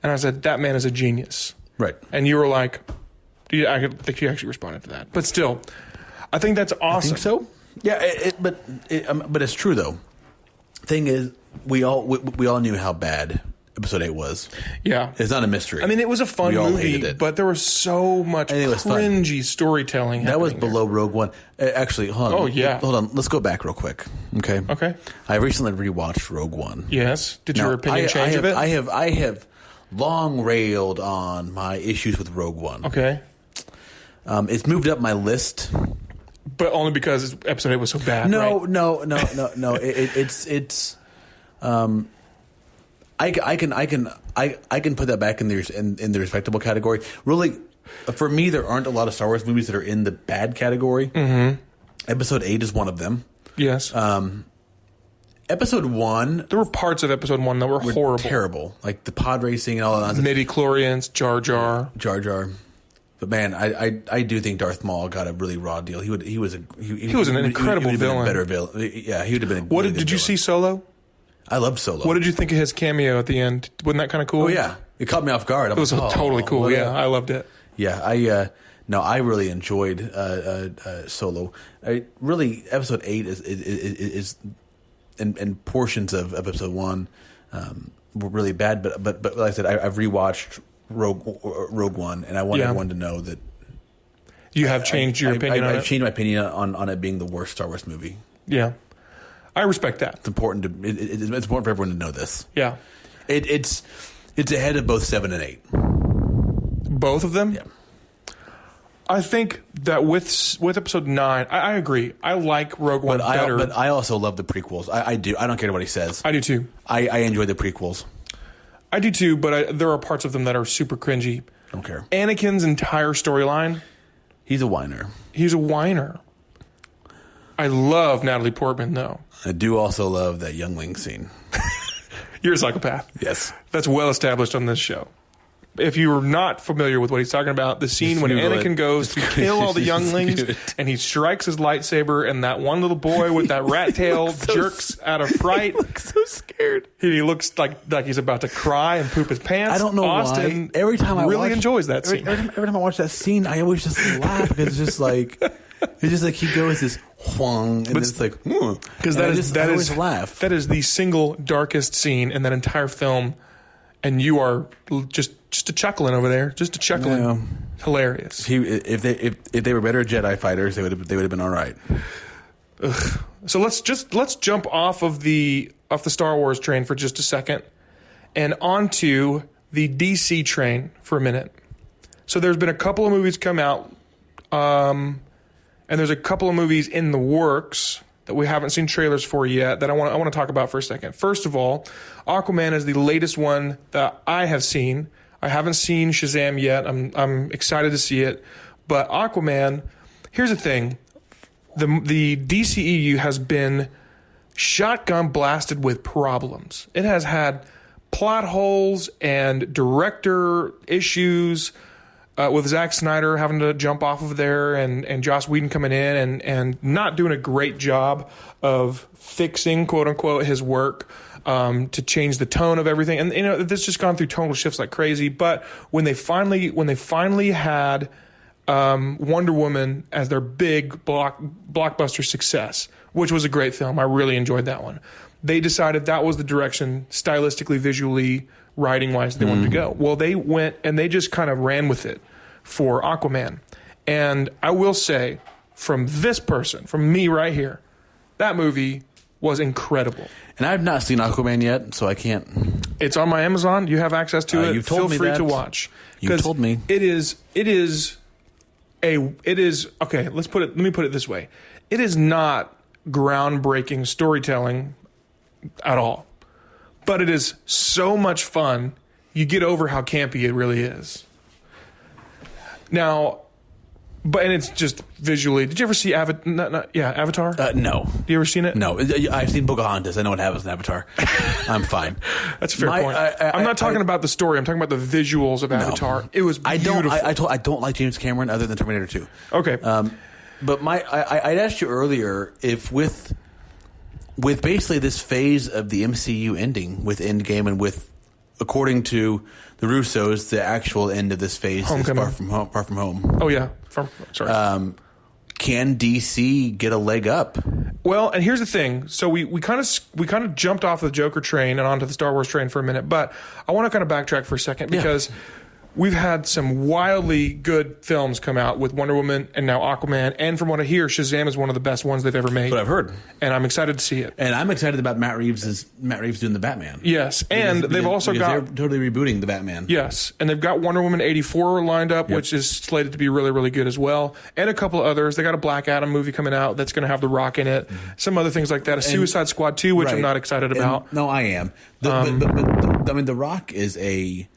Speaker 2: And I said, that man is a genius.
Speaker 3: Right.
Speaker 2: And you were like, I think you actually responded to that. But still, I think that's awesome.
Speaker 3: I think so. Yeah, but it's true though. Thing is, we all knew how bad Episode 8 was.
Speaker 2: Yeah.
Speaker 3: It's not a mystery.
Speaker 2: I mean, it was a fun
Speaker 3: We all
Speaker 2: movie,
Speaker 3: hated it.
Speaker 2: but there was so much
Speaker 3: think it was fun.
Speaker 2: cringy storytelling.
Speaker 3: That was
Speaker 2: happening
Speaker 3: below Rogue One. Actually, hold on.
Speaker 2: Oh, yeah.
Speaker 3: Hold on. Let's go back real quick. Okay.
Speaker 2: there. Okay.
Speaker 3: I recently rewatched Rogue One.
Speaker 2: Yes. Did your
Speaker 3: Now,
Speaker 2: opinion change
Speaker 3: have,
Speaker 2: of it?
Speaker 3: I have long railed on my issues with Rogue One.
Speaker 2: Okay.
Speaker 3: It's moved up my list.
Speaker 2: But only because episode 8 was so bad.
Speaker 3: No,
Speaker 2: right?
Speaker 3: no. It's. I can put that back in the respectable category. Really, for me, there aren't a lot of Star Wars movies that are in the bad category. Mm-hmm. Episode 8 is one of them.
Speaker 2: Yes.
Speaker 3: Episode 1
Speaker 2: there were parts of episode 1 that were horrible.
Speaker 3: terrible, like the pod racing and all that nonsense.
Speaker 2: Midi-chlorians, Jar Jar.
Speaker 3: Jar Jar. But man, I do think Darth Maul got a really raw deal. He was an
Speaker 2: incredible villain.
Speaker 3: A better villain. Yeah, he would have been.
Speaker 2: What did you see Solo?
Speaker 3: I loved Solo.
Speaker 2: What did you think of his cameo at the end? Wasn't that kind of cool?
Speaker 3: Oh yeah, it caught me off guard.
Speaker 2: It was totally cool. Yeah, I loved it.
Speaker 3: Yeah, I really enjoyed Solo. Episode 8 is and portions of episode 1 were really bad. But like I said, I've rewatched Rogue One, and I want everyone to know that
Speaker 2: you have changed your opinion on it.
Speaker 3: I've changed my opinion on it being the worst Star Wars movie.
Speaker 2: Yeah, I respect that.
Speaker 3: It's important it's important for everyone to know this.
Speaker 2: Yeah,
Speaker 3: it's ahead of both 7 and 8.
Speaker 2: Both of them.
Speaker 3: Yeah.
Speaker 2: I think that with episode 9, I agree. I like Rogue One better.
Speaker 3: But I also love the prequels. I do. I don't care what he says.
Speaker 2: I do too.
Speaker 3: I enjoy the prequels.
Speaker 2: I do too, but there are parts of them that are super cringy.
Speaker 3: Don't care.
Speaker 2: Anakin's entire storyline.
Speaker 3: He's a whiner.
Speaker 2: He's a whiner. I love Natalie Portman, though.
Speaker 3: I do also love that youngling scene.
Speaker 2: You're a psychopath.
Speaker 3: Yes.
Speaker 2: That's well established on this show. If you're not familiar with what he's talking about, the scene when Anakin goes to kill all the younglings and he strikes his lightsaber and that one little boy with that rat tail jerks out of fright.
Speaker 3: He looks so scared.
Speaker 2: He looks like he's about to cry and poop his pants.
Speaker 3: I don't know
Speaker 2: Austin
Speaker 3: why. Every time I
Speaker 2: really enjoys that scene.
Speaker 3: Every time I watch that scene, I always just laugh because it's just like he goes this Huang and it's like
Speaker 2: because
Speaker 3: I always laugh.
Speaker 2: That is the single darkest scene in that entire film, and you are just a chuckling over there, just a chuckling.
Speaker 3: Yeah.
Speaker 2: Hilarious.
Speaker 3: If they were better Jedi fighters, they would have been all right.
Speaker 2: Ugh. So let's jump off of the Star Wars train for just a second, and onto the DC train for a minute. So there's been a couple of movies come out, and there's a couple of movies in the works that we haven't seen trailers for yet that I want to talk about for a second. First of all, Aquaman is the latest one that I have seen. I haven't seen Shazam yet. I'm excited to see it, but Aquaman. Here's the thing: the DCEU has been shotgun blasted with problems. It has had plot holes and director issues. With Zack Snyder having to jump off of there and Joss Whedon coming in and not doing a great job of fixing, quote unquote, his work to change the tone of everything. And, this just gone through tonal shifts like crazy. But when they finally had Wonder Woman as their big blockbuster success, which was a great film, I really enjoyed that one. They decided that was the direction, stylistically, visually, writing-wise, they wanted to go. Well, they went and they just kind of ran with it for Aquaman. And I will say, from this person, from me right here, that movie was incredible.
Speaker 3: And I've not seen Aquaman yet, so I can't.
Speaker 2: It's on my Amazon. You have access to it.
Speaker 3: You've told me
Speaker 2: Feel free
Speaker 3: that.
Speaker 2: to watch.
Speaker 3: You told me.
Speaker 2: It is okay, let me put it this way. It is not groundbreaking storytelling at all. But it is so much fun. You get over how campy it really is. Now, and it's just visually. Did you ever see Avatar?
Speaker 3: No.
Speaker 2: You ever seen it?
Speaker 3: No. I've seen Pocahontas. I know what happens in Avatar. I'm fine.
Speaker 2: That's a fair point. I'm not talking about the story. I'm talking about the visuals of Avatar. It was beautiful.
Speaker 3: I don't like James Cameron other than Terminator 2.
Speaker 2: Okay.
Speaker 3: But I'd asked you earlier if with basically this phase of the MCU ending with Endgame and with, according to the Russos, the actual end of this phase
Speaker 2: Homecoming.
Speaker 3: is Far From Home.
Speaker 2: Oh yeah. Sorry.
Speaker 3: Can DC get a leg up?
Speaker 2: Well, and here's the thing. So we kind of jumped off the Joker train and onto the Star Wars train for a minute, but I want to kind of backtrack for a second because we've had some wildly good films come out with Wonder Woman and now Aquaman, and from what I hear, Shazam is one of the best ones they've ever made.
Speaker 3: What I've heard,
Speaker 2: and I'm excited to see it.
Speaker 3: and I'm excited about Matt Reeves doing the Batman.
Speaker 2: Yes, and they've also got
Speaker 3: they're totally rebooting the Batman.
Speaker 2: Yes, and they've got Wonder Woman 84 lined up, which is slated to be really, really good as well, and a couple of others. They got a Black Adam movie coming out that's going to have The Rock in it. Some other things like that. A Suicide Squad 2, which I'm not excited about.
Speaker 3: And, no, I am. But I mean, The Rock is a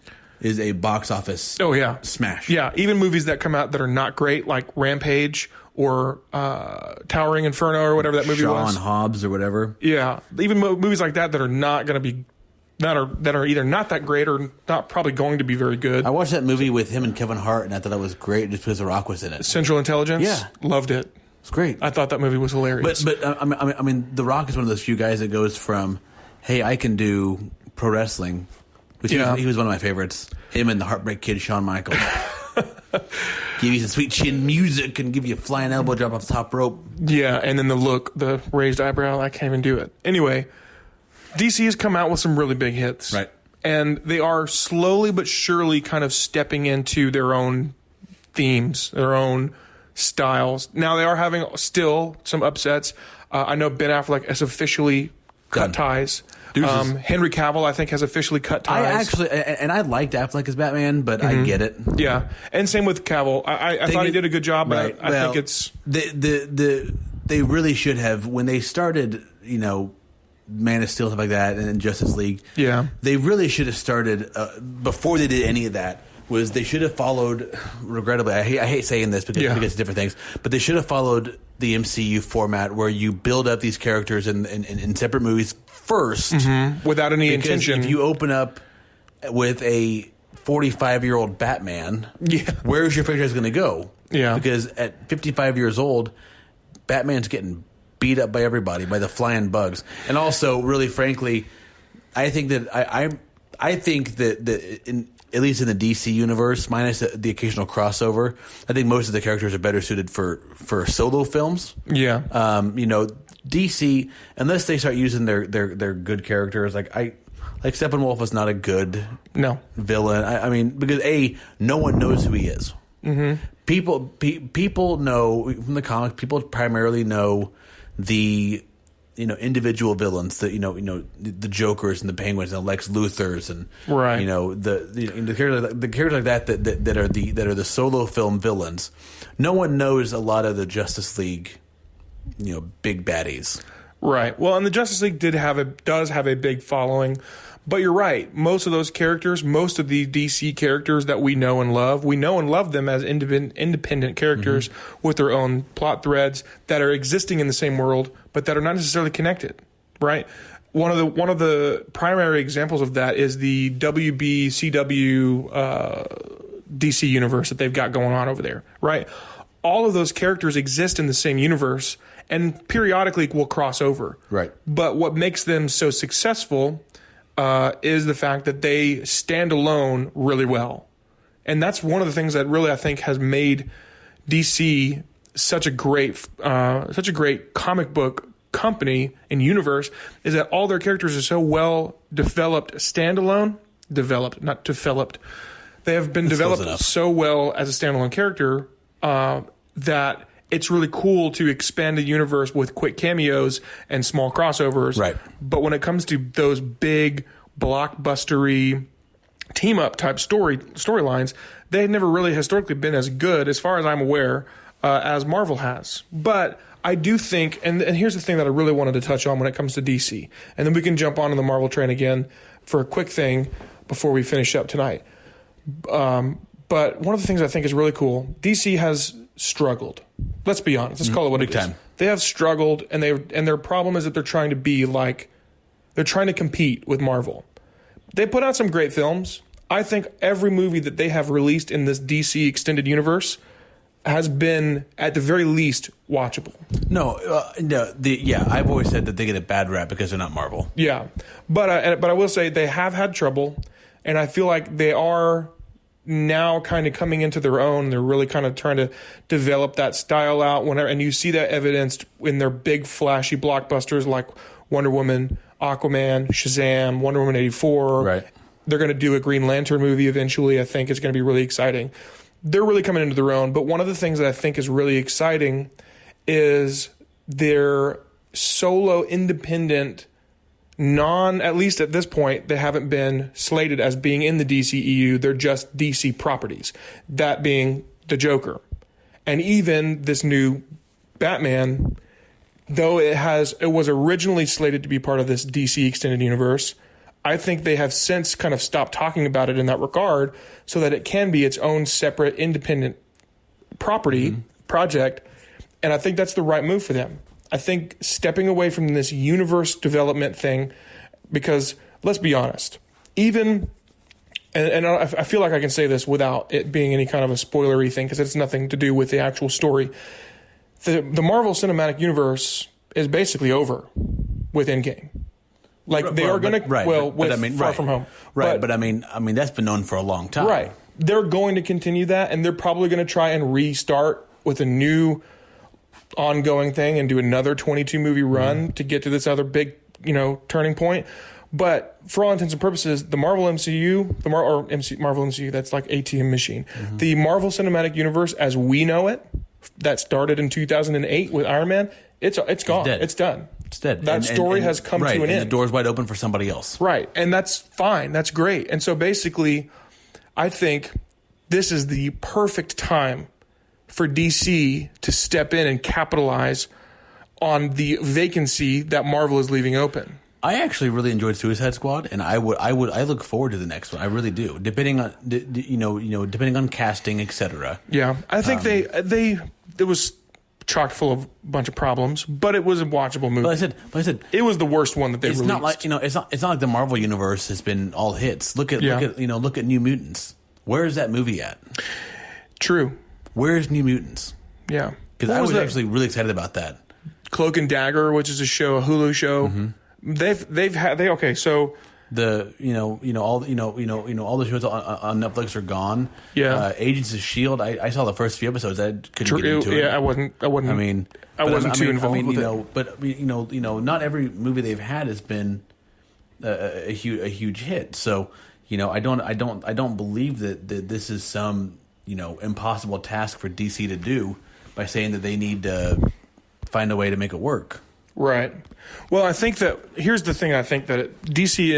Speaker 3: box office smash.
Speaker 2: Yeah, even movies that come out that are not great, like Rampage or Towering Inferno or whatever that movie was.
Speaker 3: Sean Hobbs or whatever.
Speaker 2: Yeah, even movies like that are not going to be that are either not that great or not probably going to be very good.
Speaker 3: I watched that movie with him and Kevin Hart, and I thought that was great just because The Rock was in it.
Speaker 2: Central Intelligence.
Speaker 3: Yeah,
Speaker 2: loved it.
Speaker 3: It's great.
Speaker 2: I thought that movie was hilarious.
Speaker 3: But I mean, The Rock is one of those few guys that goes from, hey, I can do pro wrestling. Which he was one of my favorites. Him and the Heartbreak Kid, Shawn Michaels. Give you some sweet chin music and give you a flying elbow drop off the top rope.
Speaker 2: Yeah, and then the raised eyebrow, I can't even do it. Anyway, DC has come out with some really big hits.
Speaker 3: Right.
Speaker 2: And they are slowly but surely kind of stepping into their own themes, their own styles. Now they are having still some upsets. I know Ben Affleck has officially cut ties. Henry Cavill, I think, has officially cut ties.
Speaker 3: I liked Affleck as Batman, but I get it.
Speaker 2: Yeah, and same with Cavill. I thought he did a good job, but I think it's
Speaker 3: they really should have when they started, Man of Steel, stuff like that, and then Justice League.
Speaker 2: Yeah,
Speaker 3: they really should have started before they did any of that. Was they should have followed, regrettably, I hate saying this because it's different things, but they should have followed the MCU format where you build up these characters in separate movies first.
Speaker 2: Without any
Speaker 3: because
Speaker 2: intention.
Speaker 3: If you open up with a 45-year-old Batman, where's your franchise going to go?
Speaker 2: Yeah.
Speaker 3: Because at 55 years old, Batman's getting beat up by everybody, by the flying bugs. And also, really frankly, I think that I think that at least in the DC universe, minus the occasional crossover, I think most of the characters are better suited for solo films.
Speaker 2: Yeah.
Speaker 3: DC, unless they start using their good characters, like Steppenwolf is not a good villain. I mean, because no one knows who he is. Mm-hmm. People know from the comics. People primarily know the individual villains, the Jokers and the Penguins and the Lex Luthors and the characters like that are the solo film villains. No one knows a lot of the Justice League, big baddies.
Speaker 2: Right. Well, and the Justice League does have a big following, but you're right. Most of those characters, most of the DC characters that we know and love them as independent characters with their own plot threads that are existing in the same world, but that are not necessarily connected. Right. One of the primary examples of that is the WBCW DC universe that they've got going on over there. Right. All of those characters exist in the same universe and periodically will cross over.
Speaker 3: Right.
Speaker 2: But what makes them so successful is the fact that they stand alone really well. And that's one of the things that really, I think, has made DC such a great comic book company and universe, is that all their characters are so well developed standalone. Developed, not developed. They have been developed so well as a standalone character that it's really cool to expand the universe with quick cameos and small crossovers.
Speaker 3: Right.
Speaker 2: But when it comes to those big blockbustery team up type storylines, they had never really historically been as good, as far as I'm aware, as Marvel has. But I do think, and here's the thing that I really wanted to touch on when it comes to DC, and then we can jump onto the Marvel train again for a quick thing before we finish up tonight. But one of the things I think is really cool, DC has struggled. Let's be honest. Let's call it what it is. They have struggled, and their problem is that they're trying to compete with Marvel. They put out some great films. I think every movie that they have released in this DC extended universe has been, at the very least, watchable.
Speaker 3: I've always said that they get a bad rap because they're not Marvel.
Speaker 2: Yeah, but I will say they have had trouble, and I feel like they are now kind of coming into their own. They're really kind of trying to develop that style out. And you see that evidenced in their big flashy blockbusters like Wonder Woman, Aquaman, Shazam, Wonder Woman 84.
Speaker 3: Right.
Speaker 2: They're going to do a Green Lantern movie eventually. I think it's going to be really exciting. They're really coming into their own. But one of the things that I think is really exciting is their solo independent at least at this point, they haven't been slated as being in the DCEU. They're just DC properties, that being the Joker. And even this new Batman, though it was originally slated to be part of this DC extended universe, I think they have since kind of stopped talking about it in that regard so that it can be its own separate independent property project. And I think that's the right move for them. I think stepping away from this universe development thing, because let's be honest, even, and I feel like I can say this without it being any kind of a spoilery thing, because it's nothing to do with the actual story. The Marvel Cinematic Universe is basically over with Endgame. Like they are going to, Far From Home.
Speaker 3: Right, but I mean that's been known for a long time.
Speaker 2: Right. They're going to continue that, and they're probably going to try and restart with a new ongoing thing and do another 22 movie run to get to this other big, turning point. But for all intents and purposes, the Marvel MCU, Marvel MCU, that's like ATM machine. The Marvel Cinematic Universe as we know it, that started in 2008 with Iron Man, it's gone. It's done.
Speaker 3: It's dead.
Speaker 2: That story has come to an end.
Speaker 3: The door's wide open for somebody else.
Speaker 2: Right. And that's fine. That's great. And so basically, I think this is the perfect time for DC to step in and capitalize on the vacancy that Marvel is leaving open.
Speaker 3: I actually really enjoyed Suicide Squad, and I look forward to the next one. I really do. Depending on depending on casting, etc.
Speaker 2: Yeah, I think it was chock full of a bunch of problems, but it was a watchable movie.
Speaker 3: But I said
Speaker 2: it was the worst one that they released.
Speaker 3: Not like it's not like the Marvel universe has been all hits. Look at New Mutants. Where is that movie at?
Speaker 2: True.
Speaker 3: Where's New Mutants?
Speaker 2: Yeah,
Speaker 3: because I was actually really excited about that.
Speaker 2: Cloak and Dagger, which is a Hulu show. So all the shows on Netflix are gone. Yeah,
Speaker 3: Agents of S.H.I.E.L.D. I saw the first few episodes. I couldn't get into it.
Speaker 2: Yeah, I wasn't too involved with it.
Speaker 3: But not every movie they've had has been a huge hit. So I don't believe that this is some impossible task for DC to do by saying that they need to find a way to make it work.
Speaker 2: Right. Well, I think that here's the thing. I think that DC,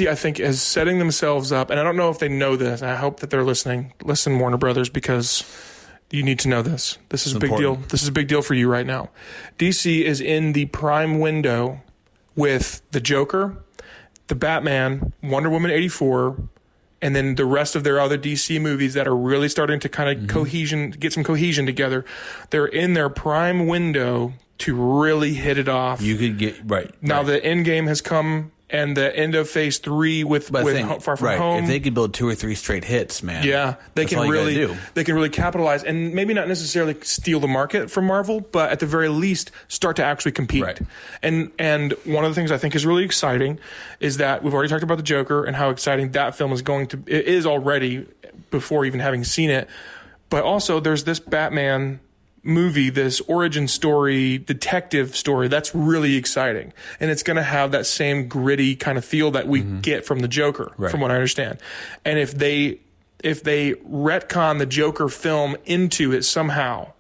Speaker 2: I think, is setting themselves up, and I don't know if they know this. I hope that they're listening. Listen, Warner Brothers, because you need to know this. This is a big deal. This is a big deal for you right now. DC is in the prime window with the Joker, the Batman, Wonder Woman 84, and then the rest of their other DC movies that are really starting to kind of get some cohesion together. They're in their prime window to really hit it off.
Speaker 3: You could get right.
Speaker 2: Now the end game has come, and the end of Phase 3 with Far From Home.
Speaker 3: If they could build 2 or 3 straight hits, man.
Speaker 2: Yeah, they can really capitalize, and maybe not necessarily steal the market from Marvel, but at the very least start to actually compete.
Speaker 3: Right.
Speaker 2: And one of the things I think is really exciting is that we've already talked about the Joker and how exciting that film is it is already before even having seen it. But also there's this Batman movie, this origin story, detective story, that's really exciting. And it's going to have that same gritty kind of feel that we get from the Joker, from what I understand. And if they retcon the Joker film into it somehow,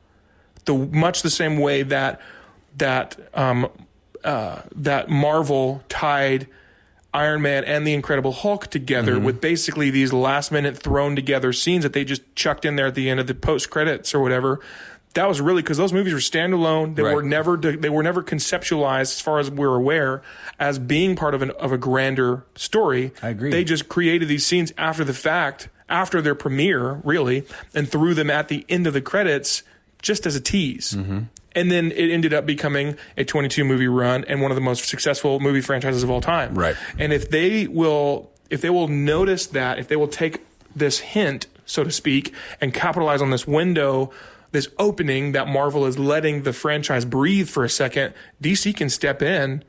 Speaker 2: much the same way that Marvel tied Iron Man and the Incredible Hulk together with basically these last minute thrown together scenes that they just chucked in there at the end of the post credits or whatever. That was really because those movies were standalone. They were never conceptualized, as far as we're aware, as being part of a grander story.
Speaker 3: I agree.
Speaker 2: They just created these scenes after the fact, after their premiere, really, and threw them at the end of the credits just as a tease. And then it ended up becoming a 22 movie run and one of the most successful movie franchises of all time.
Speaker 3: Right.
Speaker 2: And if they will notice that, if they will take this hint, so to speak, and capitalize on this window, this opening that Marvel is letting the franchise breathe for a second, DC can step in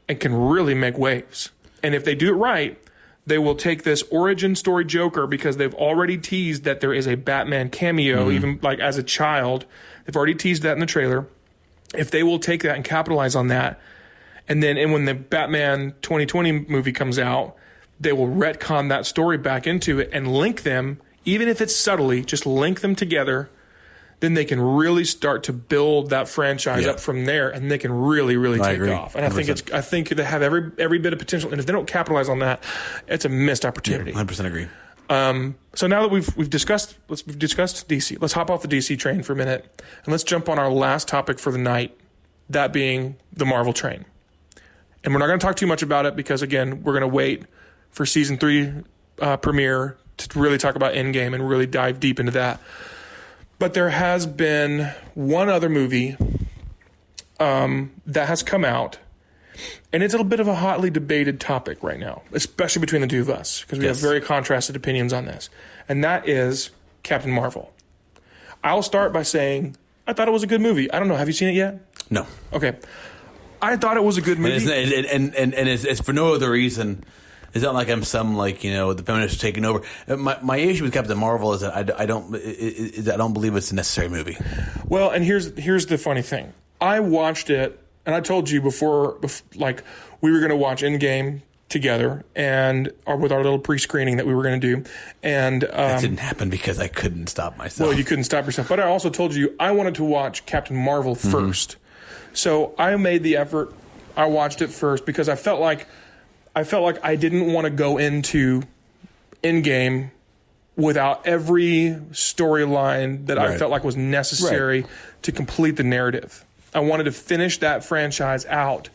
Speaker 2: and can really make waves. And if they do it right, they will take this origin story Joker, because they've already teased that there is a Batman cameo, even like as a child. They've already teased that in the trailer. If they will take that and capitalize on that, and when the Batman 2020 movie comes out, they will retcon that story back into it and link them, even if it's subtly, just link them together. Then they can really start to build that franchise up from there, and they can really, really take off. And
Speaker 3: 100%.
Speaker 2: I think they have every bit of potential. And if they don't capitalize on that, it's a missed opportunity.
Speaker 3: 100% agree.
Speaker 2: So now that we've discussed DC, let's hop off the DC train for a minute, and let's jump on our last topic for the night, that being the Marvel train. And we're not going to talk too much about it because, again, we're going to wait for season 3 premiere to really talk about Endgame and really dive deep into that. But there has been one other movie that has come out, and it's a little bit of a hotly debated topic right now, especially between the two of us, because we have very contrasted opinions on this. And that is Captain Marvel. I'll start by saying I thought it was a good movie. I don't know. Have you seen it yet?
Speaker 3: No.
Speaker 2: Okay. I thought it was a good movie.
Speaker 3: And it's for no other reason. It's not like I'm some the feminists taking over. My issue with Captain Marvel is that I don't believe it's a necessary movie.
Speaker 2: Well, and here's the funny thing. I watched it, and I told you before we were going to watch Endgame together, or with our little pre-screening that we were going to do, and
Speaker 3: that didn't happen because I couldn't stop myself.
Speaker 2: Well, you couldn't stop yourself, but I also told you I wanted to watch Captain Marvel first, so I made the effort. I watched it first because I felt like I didn't want to go into Endgame without every storyline that I felt like was necessary to complete the narrative. I wanted to finish that franchise out,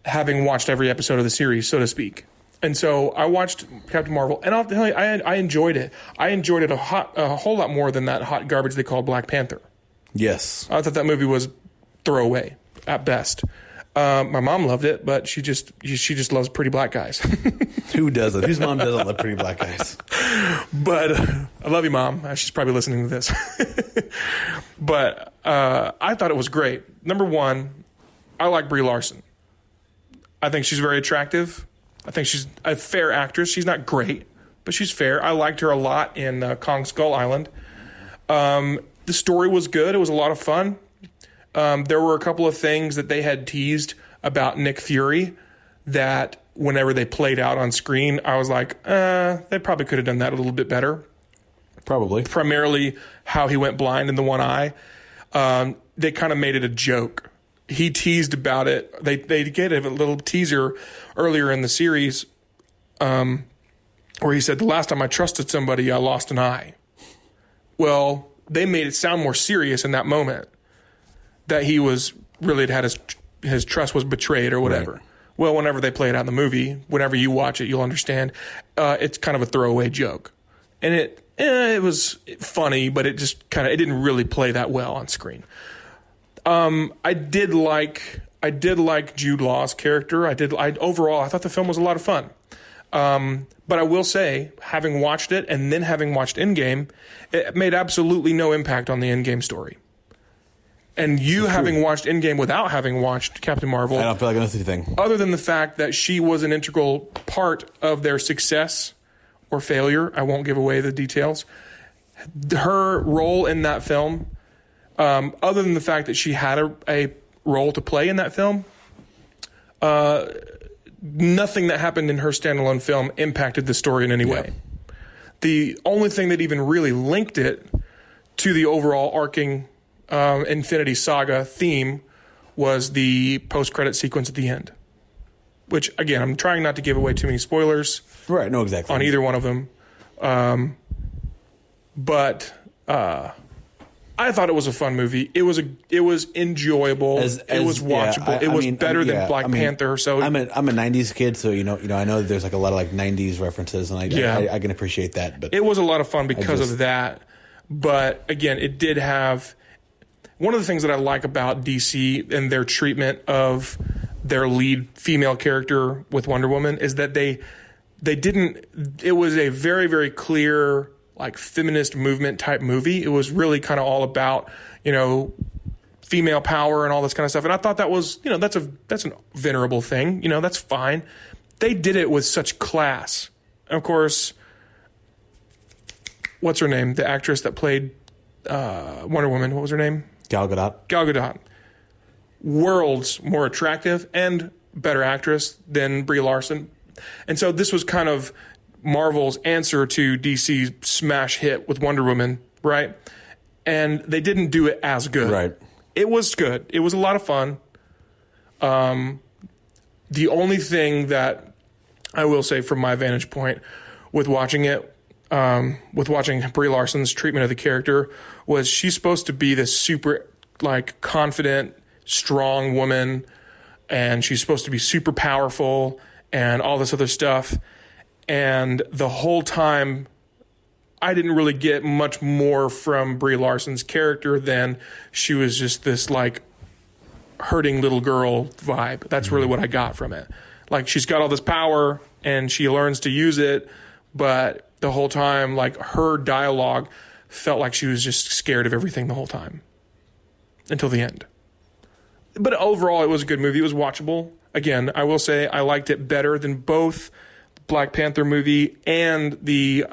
Speaker 2: having watched every episode of the series, so to speak. And so I watched Captain Marvel, and I'll tell you, I enjoyed it. I enjoyed it a whole lot more than that hot garbage they called Black Panther.
Speaker 3: Yes.
Speaker 2: I thought that movie was throwaway at best. My mom loved it, but she just loves pretty black guys.
Speaker 3: Who doesn't? Whose mom doesn't love pretty black guys?
Speaker 2: But I love you, Mom. She's probably listening to this. But I thought it was great. Number one, I like Brie Larson. I think she's very attractive. I think she's a fair actress. She's not great, but she's fair. I liked her a lot in Kong Skull Island. The story was good. It was a lot of fun. There were a couple of things that they had teased about Nick Fury that whenever they played out on screen, I was like, they probably could have done that a little bit better.
Speaker 3: Probably.
Speaker 2: Primarily how he went blind in the one eye. They kind of made it a joke. He teased about it. They gave a little teaser earlier in the series where he said, the last time I trusted somebody, I lost an eye. Well, they made it sound more serious in that moment, that he was really had his trust was betrayed or whatever. Right. Well, whenever they play it out in the movie, whenever you watch it, you'll understand. It's kind of a throwaway joke, and it was funny, but it didn't really play that well on screen. I did like Jude Law's character. Overall, I thought the film was a lot of fun. But I will say, having watched it and then having watched Endgame, it made absolutely no impact on the Endgame story. And you having watched Endgame without having watched Captain Marvel,
Speaker 3: I don't feel like I know anything.
Speaker 2: Other than the fact that she was an integral part of their success or failure, I won't give away the details. Her role in that film, other than the fact that she had a role to play in that film, nothing that happened in her standalone film impacted the story in any way. The only thing that even really linked it to the overall arcing Infinity Saga theme was the post-credit sequence at the end. Which, again, I'm trying not to give away too many spoilers.
Speaker 3: Right, no, exactly.
Speaker 2: On either one of them. But I thought it was a fun movie. It was enjoyable. It was watchable. It was better than Black Panther. So
Speaker 3: I'm a '90s kid, so I know that there's a lot of '90s references, and I can appreciate that. But
Speaker 2: it was a lot of fun because of that. But again, it did have one of the things that I like about DC and their treatment of their lead female character with Wonder Woman is that they didn't. It was a very, very clear, feminist movement type movie. It was really kind of all about, female power and all this kind of stuff. And I thought that was, that's a venerable thing. That's fine. they did it with such class. And of course, what's her name? The actress that played Wonder Woman. What was her name?
Speaker 3: Gal Gadot.
Speaker 2: Gal Gadot. Worlds more attractive and better actress than Brie Larson. And so this was kind of Marvel's answer to DC's smash hit with Wonder Woman, right? And they didn't do it as good.
Speaker 3: Right.
Speaker 2: It was good. It was a lot of fun. The only thing that I will say from my vantage point with watching it, with watching Brie Larson's treatment of the character, was she's supposed to be this super, like, confident, strong woman, and she's supposed to be super powerful and all this other stuff. And the whole time, I didn't really get much more from Brie Larson's character than she was just this, like, hurting little girl vibe. That's really what I got from it. Like, she's got all this power and she learns to use it, but the whole time, like, her dialogue felt like she was just scared of everything the whole time until the end. But overall, it was a good movie. It was watchable. Again, I will say I liked it better than both Black Panther movie and the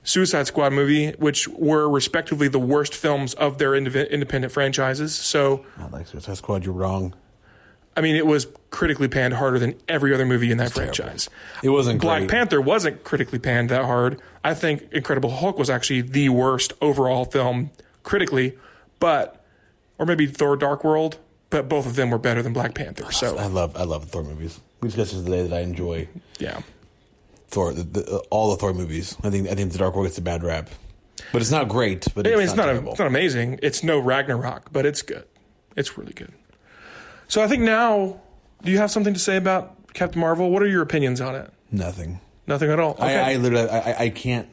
Speaker 2: Suicide Squad movie, which were respectively the worst films of their independent franchises. So,
Speaker 3: I like Suicide Squad. You're wrong.
Speaker 2: I mean, it was critically panned harder than every other movie in that franchise.
Speaker 3: It wasn't
Speaker 2: Black
Speaker 3: great.
Speaker 2: Panther wasn't critically panned that hard. I think Incredible Hulk was actually the worst overall film critically, or maybe Thor: Dark World, but both of them were better than Black Panther. So
Speaker 3: I love Thor movies. We discussed this today that I enjoy
Speaker 2: yeah.
Speaker 3: Thor, all the Thor movies. I think the Dark World gets a bad rap, but it's not great. But
Speaker 2: It's not
Speaker 3: terrible.
Speaker 2: it's not amazing. It's no Ragnarok, but it's good. It's really good. So I think now, do you have something to say about Captain Marvel? What are your opinions on it?
Speaker 3: Nothing.
Speaker 2: Nothing at all. Okay.
Speaker 3: I literally I can't.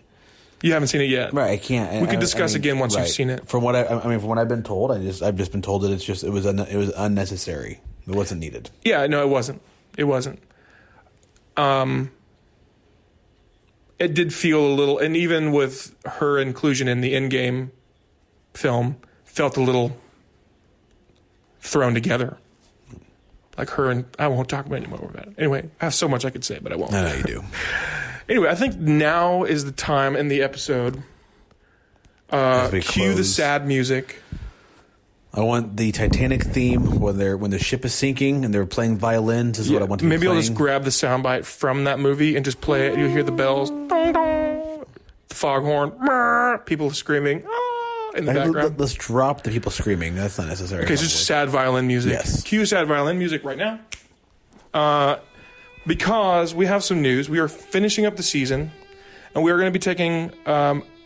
Speaker 2: You haven't seen it yet,
Speaker 3: Right, I can't.
Speaker 2: We could discuss again once you've seen it.
Speaker 3: From what from what I've been told, I've just been told that it was unnecessary. It wasn't needed.
Speaker 2: Yeah, no, it wasn't. It wasn't. It did feel a little, and even with her inclusion in the Endgame film, felt a little thrown together. Like her and I won't talk about any more about it. Anyway, I have so much I could say, but I won't.
Speaker 3: I know you do.
Speaker 2: Anyway, I think now is the time in the episode.
Speaker 3: As we
Speaker 2: Cue the
Speaker 3: close.
Speaker 2: sad music.
Speaker 3: I want the Titanic theme when the ship is sinking and they're playing violins. This is what I want to be
Speaker 2: Maybe
Speaker 3: playing.
Speaker 2: I'll just grab the soundbite from that movie and just play it. You'll hear the bells, dong, dong, the foghorn, brr, people screaming in the background.
Speaker 3: Let's drop the people screaming. That's not necessary.
Speaker 2: Okay, it's just sad violin music.
Speaker 3: Yes.
Speaker 2: Cue sad violin music right now. Because we have some news. We are finishing up the season, and we are going to be taking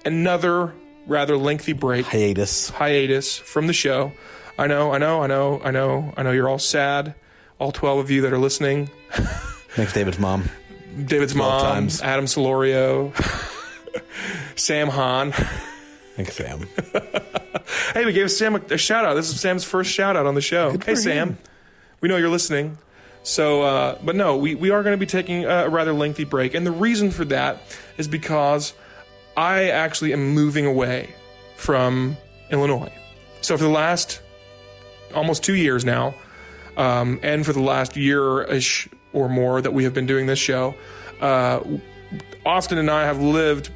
Speaker 2: another rather lengthy break. Hiatus from the show. I know you're all sad. All 12 of you that are listening.
Speaker 3: Thanks, David's mom.
Speaker 2: David's
Speaker 3: 12
Speaker 2: mom,
Speaker 3: times.
Speaker 2: Adam Solorio, Sam Hahn.
Speaker 3: Thanks, Sam.
Speaker 2: Hey, we gave Sam a shout out. This is Sam's first shout out on the show.
Speaker 3: Good
Speaker 2: Hey,
Speaker 3: for
Speaker 2: Sam.
Speaker 3: him.
Speaker 2: We know you're listening. So, but no, we are going to be taking a rather lengthy break. And the reason for that is because I actually am moving away from Illinois. So for the last almost 2 years now, and for the last year-ish or more that we have been doing this show, Austin and I have lived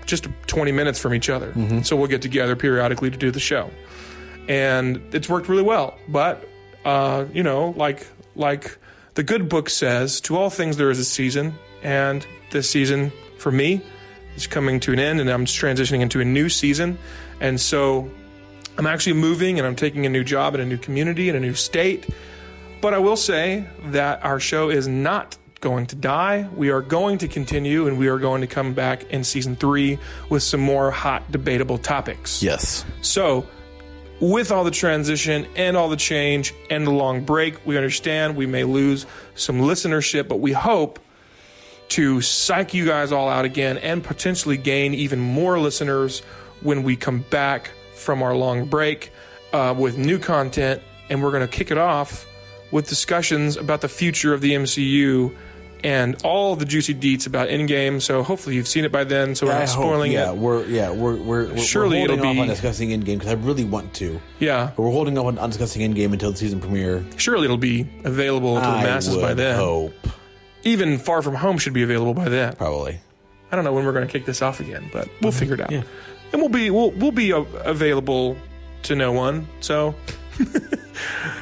Speaker 2: just 20 minutes from each other.
Speaker 3: Mm-hmm.
Speaker 2: So we'll get together periodically to do the show. And it's worked really well. But, like the good book says, to all things there is a season. And this season, for me, is coming to an end, and I'm just transitioning into a new season. And so I'm actually moving, and I'm taking a new job in a new community, in a new state. But I will say that our show is not going to die. We are going to continue, and we are going to come back in season 3 with some more hot, debatable topics.
Speaker 3: Yes.
Speaker 2: So, with all the transition and all the change and the long break, we understand we may lose some listenership, but we hope to psych you guys all out again and potentially gain even more listeners when we come back from our long break with new content. And we're going to kick it off with discussions about the future of the MCU and all the juicy deets about Endgame. So hopefully you've seen it by then. So we're not spoiling it.
Speaker 3: We're
Speaker 2: Surely
Speaker 3: holding
Speaker 2: it'll
Speaker 3: off
Speaker 2: be-
Speaker 3: on discussing Endgame because I really want to.
Speaker 2: Yeah.
Speaker 3: But we're holding off on discussing Endgame until the season premiere.
Speaker 2: Surely it'll be available to the masses by then.
Speaker 3: Hope.
Speaker 2: even Far From Home should be available by then.
Speaker 3: Probably.
Speaker 2: I don't know when we're going to kick this off again, but we'll figure it out.
Speaker 3: Yeah.
Speaker 2: And we'll be available to no one. So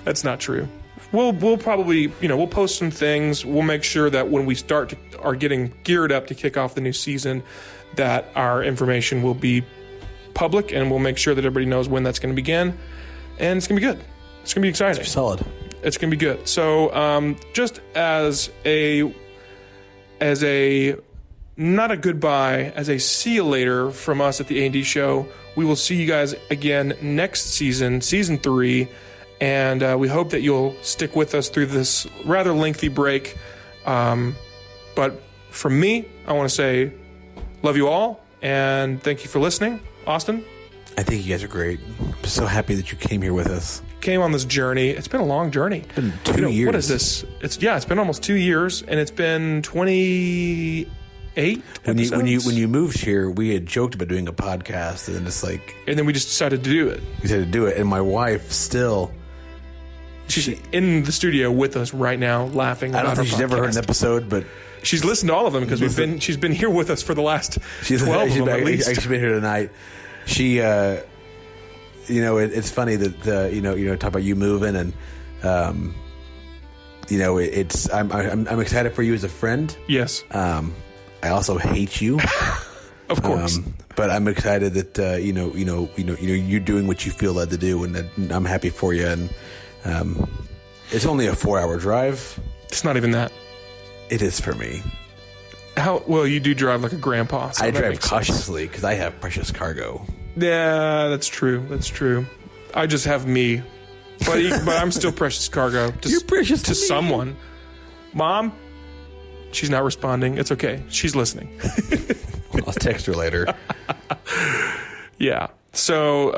Speaker 2: that's not true. We'll probably, we'll post some things. We'll make sure that when we are getting geared up to kick off the new season, that our information will be public, and we'll make sure that everybody knows when that's going to begin. And it's going to be good. It's going to be exciting.
Speaker 3: Solid.
Speaker 2: It's going to be good. So, just as a not a goodbye, as a see you later from us at the A&D Show, we will see you guys again next season, season 3, and we hope that you'll stick with us through this rather lengthy break. But from me, I want to say love you all, and thank you for listening. Austin?
Speaker 3: I think you guys are great. I'm so happy that you came here with us.
Speaker 2: Came on this journey. It's been a long journey.
Speaker 3: It's been 2 years.
Speaker 2: What is this? It's been almost 2 years, and it's been 28 episodes.
Speaker 3: When you moved here, we had joked about doing a podcast, and it's like,
Speaker 2: and then we just decided to do it.
Speaker 3: we said to do it, and my wife still.
Speaker 2: She's in the studio with us right now, laughing.
Speaker 3: I don't
Speaker 2: about
Speaker 3: think
Speaker 2: our
Speaker 3: she's ever heard an
Speaker 2: podcast.
Speaker 3: episode, but
Speaker 2: She's listened to all of them because she's been here with us for the last 12 of them at least.
Speaker 3: She's been here tonight. She, it's funny that talk about you moving, and it's I'm excited for you as a friend.
Speaker 2: Yes,
Speaker 3: I also hate you,
Speaker 2: of course.
Speaker 3: but I'm excited that you're doing what you feel led to do, and that I'm happy for you. And it's only a 4-hour drive.
Speaker 2: It's not even that.
Speaker 3: It is for me.
Speaker 2: How well you do drive like a grandpa. So
Speaker 3: I
Speaker 2: that
Speaker 3: drive
Speaker 2: makes sense.
Speaker 3: cautiously because I have precious cargo.
Speaker 2: Yeah, that's true. That's true. I just have me, but I'm still precious cargo.
Speaker 3: You're precious
Speaker 2: to
Speaker 3: to me.
Speaker 2: someone. Mom, she's not responding. It's okay. She's listening.
Speaker 3: I'll text her later.
Speaker 2: Yeah. So,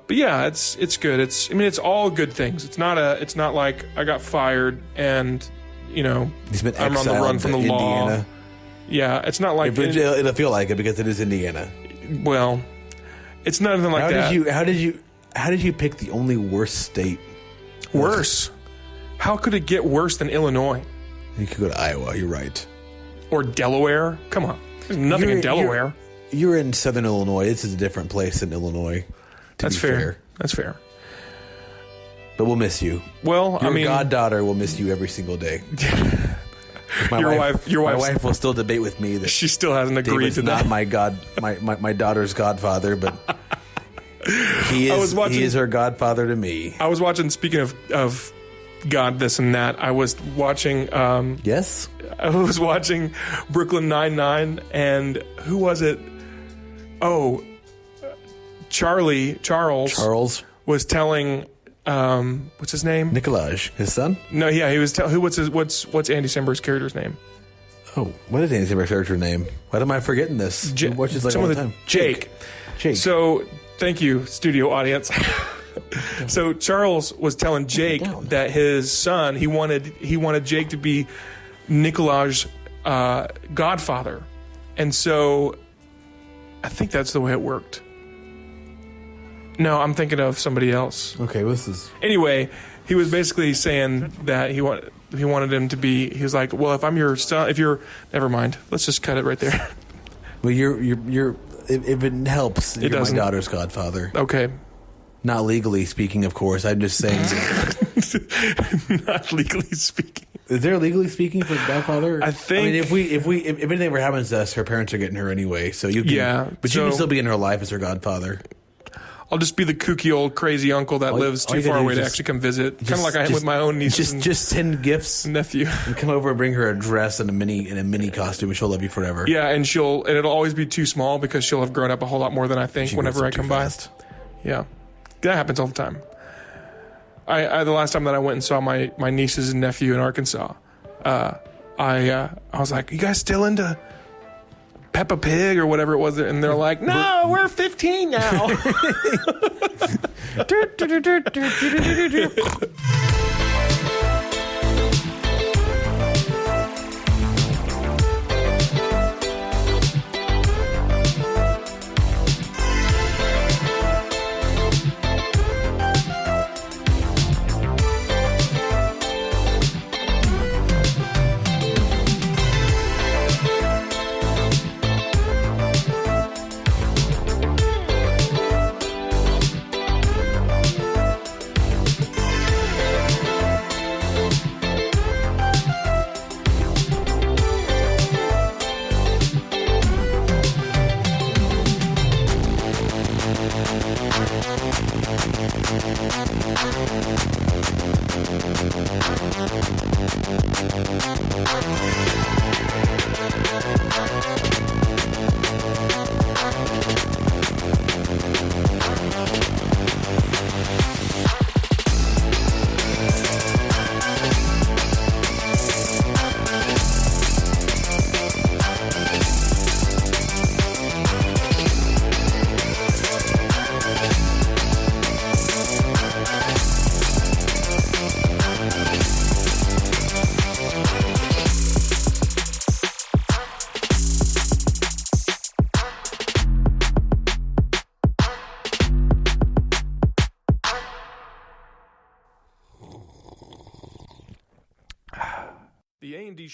Speaker 2: but yeah, it's good. It's all good things. It's not like I got fired and
Speaker 3: He's been
Speaker 2: I'm on the
Speaker 3: exiled
Speaker 2: run from
Speaker 3: to
Speaker 2: the law.
Speaker 3: Indiana.
Speaker 2: Yeah, it's not like
Speaker 3: It'll feel like it because it is Indiana.
Speaker 2: well, it's nothing like that.
Speaker 3: How did you pick the only worst state?
Speaker 2: Worse. How could it get worse than Illinois
Speaker 3: You could go to Iowa. You're right.
Speaker 2: or Delaware? Come on, there's nothing in Delaware.
Speaker 3: You're in Southern Illinois. This is a different place than Illinois.
Speaker 2: That's fair. That's fair.
Speaker 3: But we'll miss you.
Speaker 2: Well,
Speaker 3: Your
Speaker 2: I mean,
Speaker 3: goddaughter will miss you every single day.
Speaker 2: Your
Speaker 3: my
Speaker 2: wife's-
Speaker 3: wife will still debate with me that
Speaker 2: she still hasn't agreed
Speaker 3: David's
Speaker 2: to
Speaker 3: not
Speaker 2: that.
Speaker 3: my daughter's godfather, but he is her godfather to me.
Speaker 2: I was watching. Speaking of God, this and that. I was watching.
Speaker 3: Yes.
Speaker 2: I was watching Brooklyn Nine-Nine, and who was it? Oh, Charles was telling. What's his name?
Speaker 3: Nikolaj, his son.
Speaker 2: No, yeah, he was. What's Andy Samberg's character's name?
Speaker 3: Oh, what is Andy Samberg's character name? Why am I forgetting this? I watch this like all the time.
Speaker 2: Jake. So, thank you, studio audience. So Charles was telling Jake that his son, he wanted Jake to be Nikolaj's godfather, and so I think that's the way it worked. No, I'm thinking of somebody else.
Speaker 3: Okay, this is
Speaker 2: Anyway, he was basically saying that he wanted him to be. He was like, well, if I'm your son, never mind. Let's just cut it right there.
Speaker 3: well. You're. If it helps, you're
Speaker 2: doesn't.
Speaker 3: my daughter's godfather.
Speaker 2: Okay.
Speaker 3: Not legally speaking, of course. I'm just saying.
Speaker 2: Not legally speaking.
Speaker 3: Is there legally speaking for godfather?
Speaker 2: I think-
Speaker 3: I mean, if anything ever happens to us, her parents are getting her anyway. So you can.
Speaker 2: Yeah,
Speaker 3: But you
Speaker 2: so-
Speaker 3: can still be in her life as her godfather.
Speaker 2: I'll just be the kooky old crazy uncle that lives
Speaker 3: all
Speaker 2: too
Speaker 3: you gotta
Speaker 2: far
Speaker 3: do
Speaker 2: away
Speaker 3: is
Speaker 2: to
Speaker 3: just-
Speaker 2: actually come visit. Kind of like I am
Speaker 3: just-
Speaker 2: with my own nieces
Speaker 3: Just send gifts
Speaker 2: and nephew.
Speaker 3: and come over and bring her a dress and a mini costume, and she'll love you forever.
Speaker 2: Yeah, and it'll always be too small because she'll have grown up a whole lot more than I think
Speaker 3: She
Speaker 2: whenever
Speaker 3: grows
Speaker 2: I
Speaker 3: up
Speaker 2: come
Speaker 3: too
Speaker 2: by.
Speaker 3: fast.
Speaker 2: Yeah, that happens all the time. I the last time that I went and saw my nieces and nephew in Arkansas, I was like, "You guys still into Peppa Pig or whatever it was?" And they're like, "No, we're 15 now."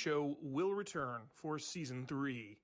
Speaker 2: Show will return for season 3.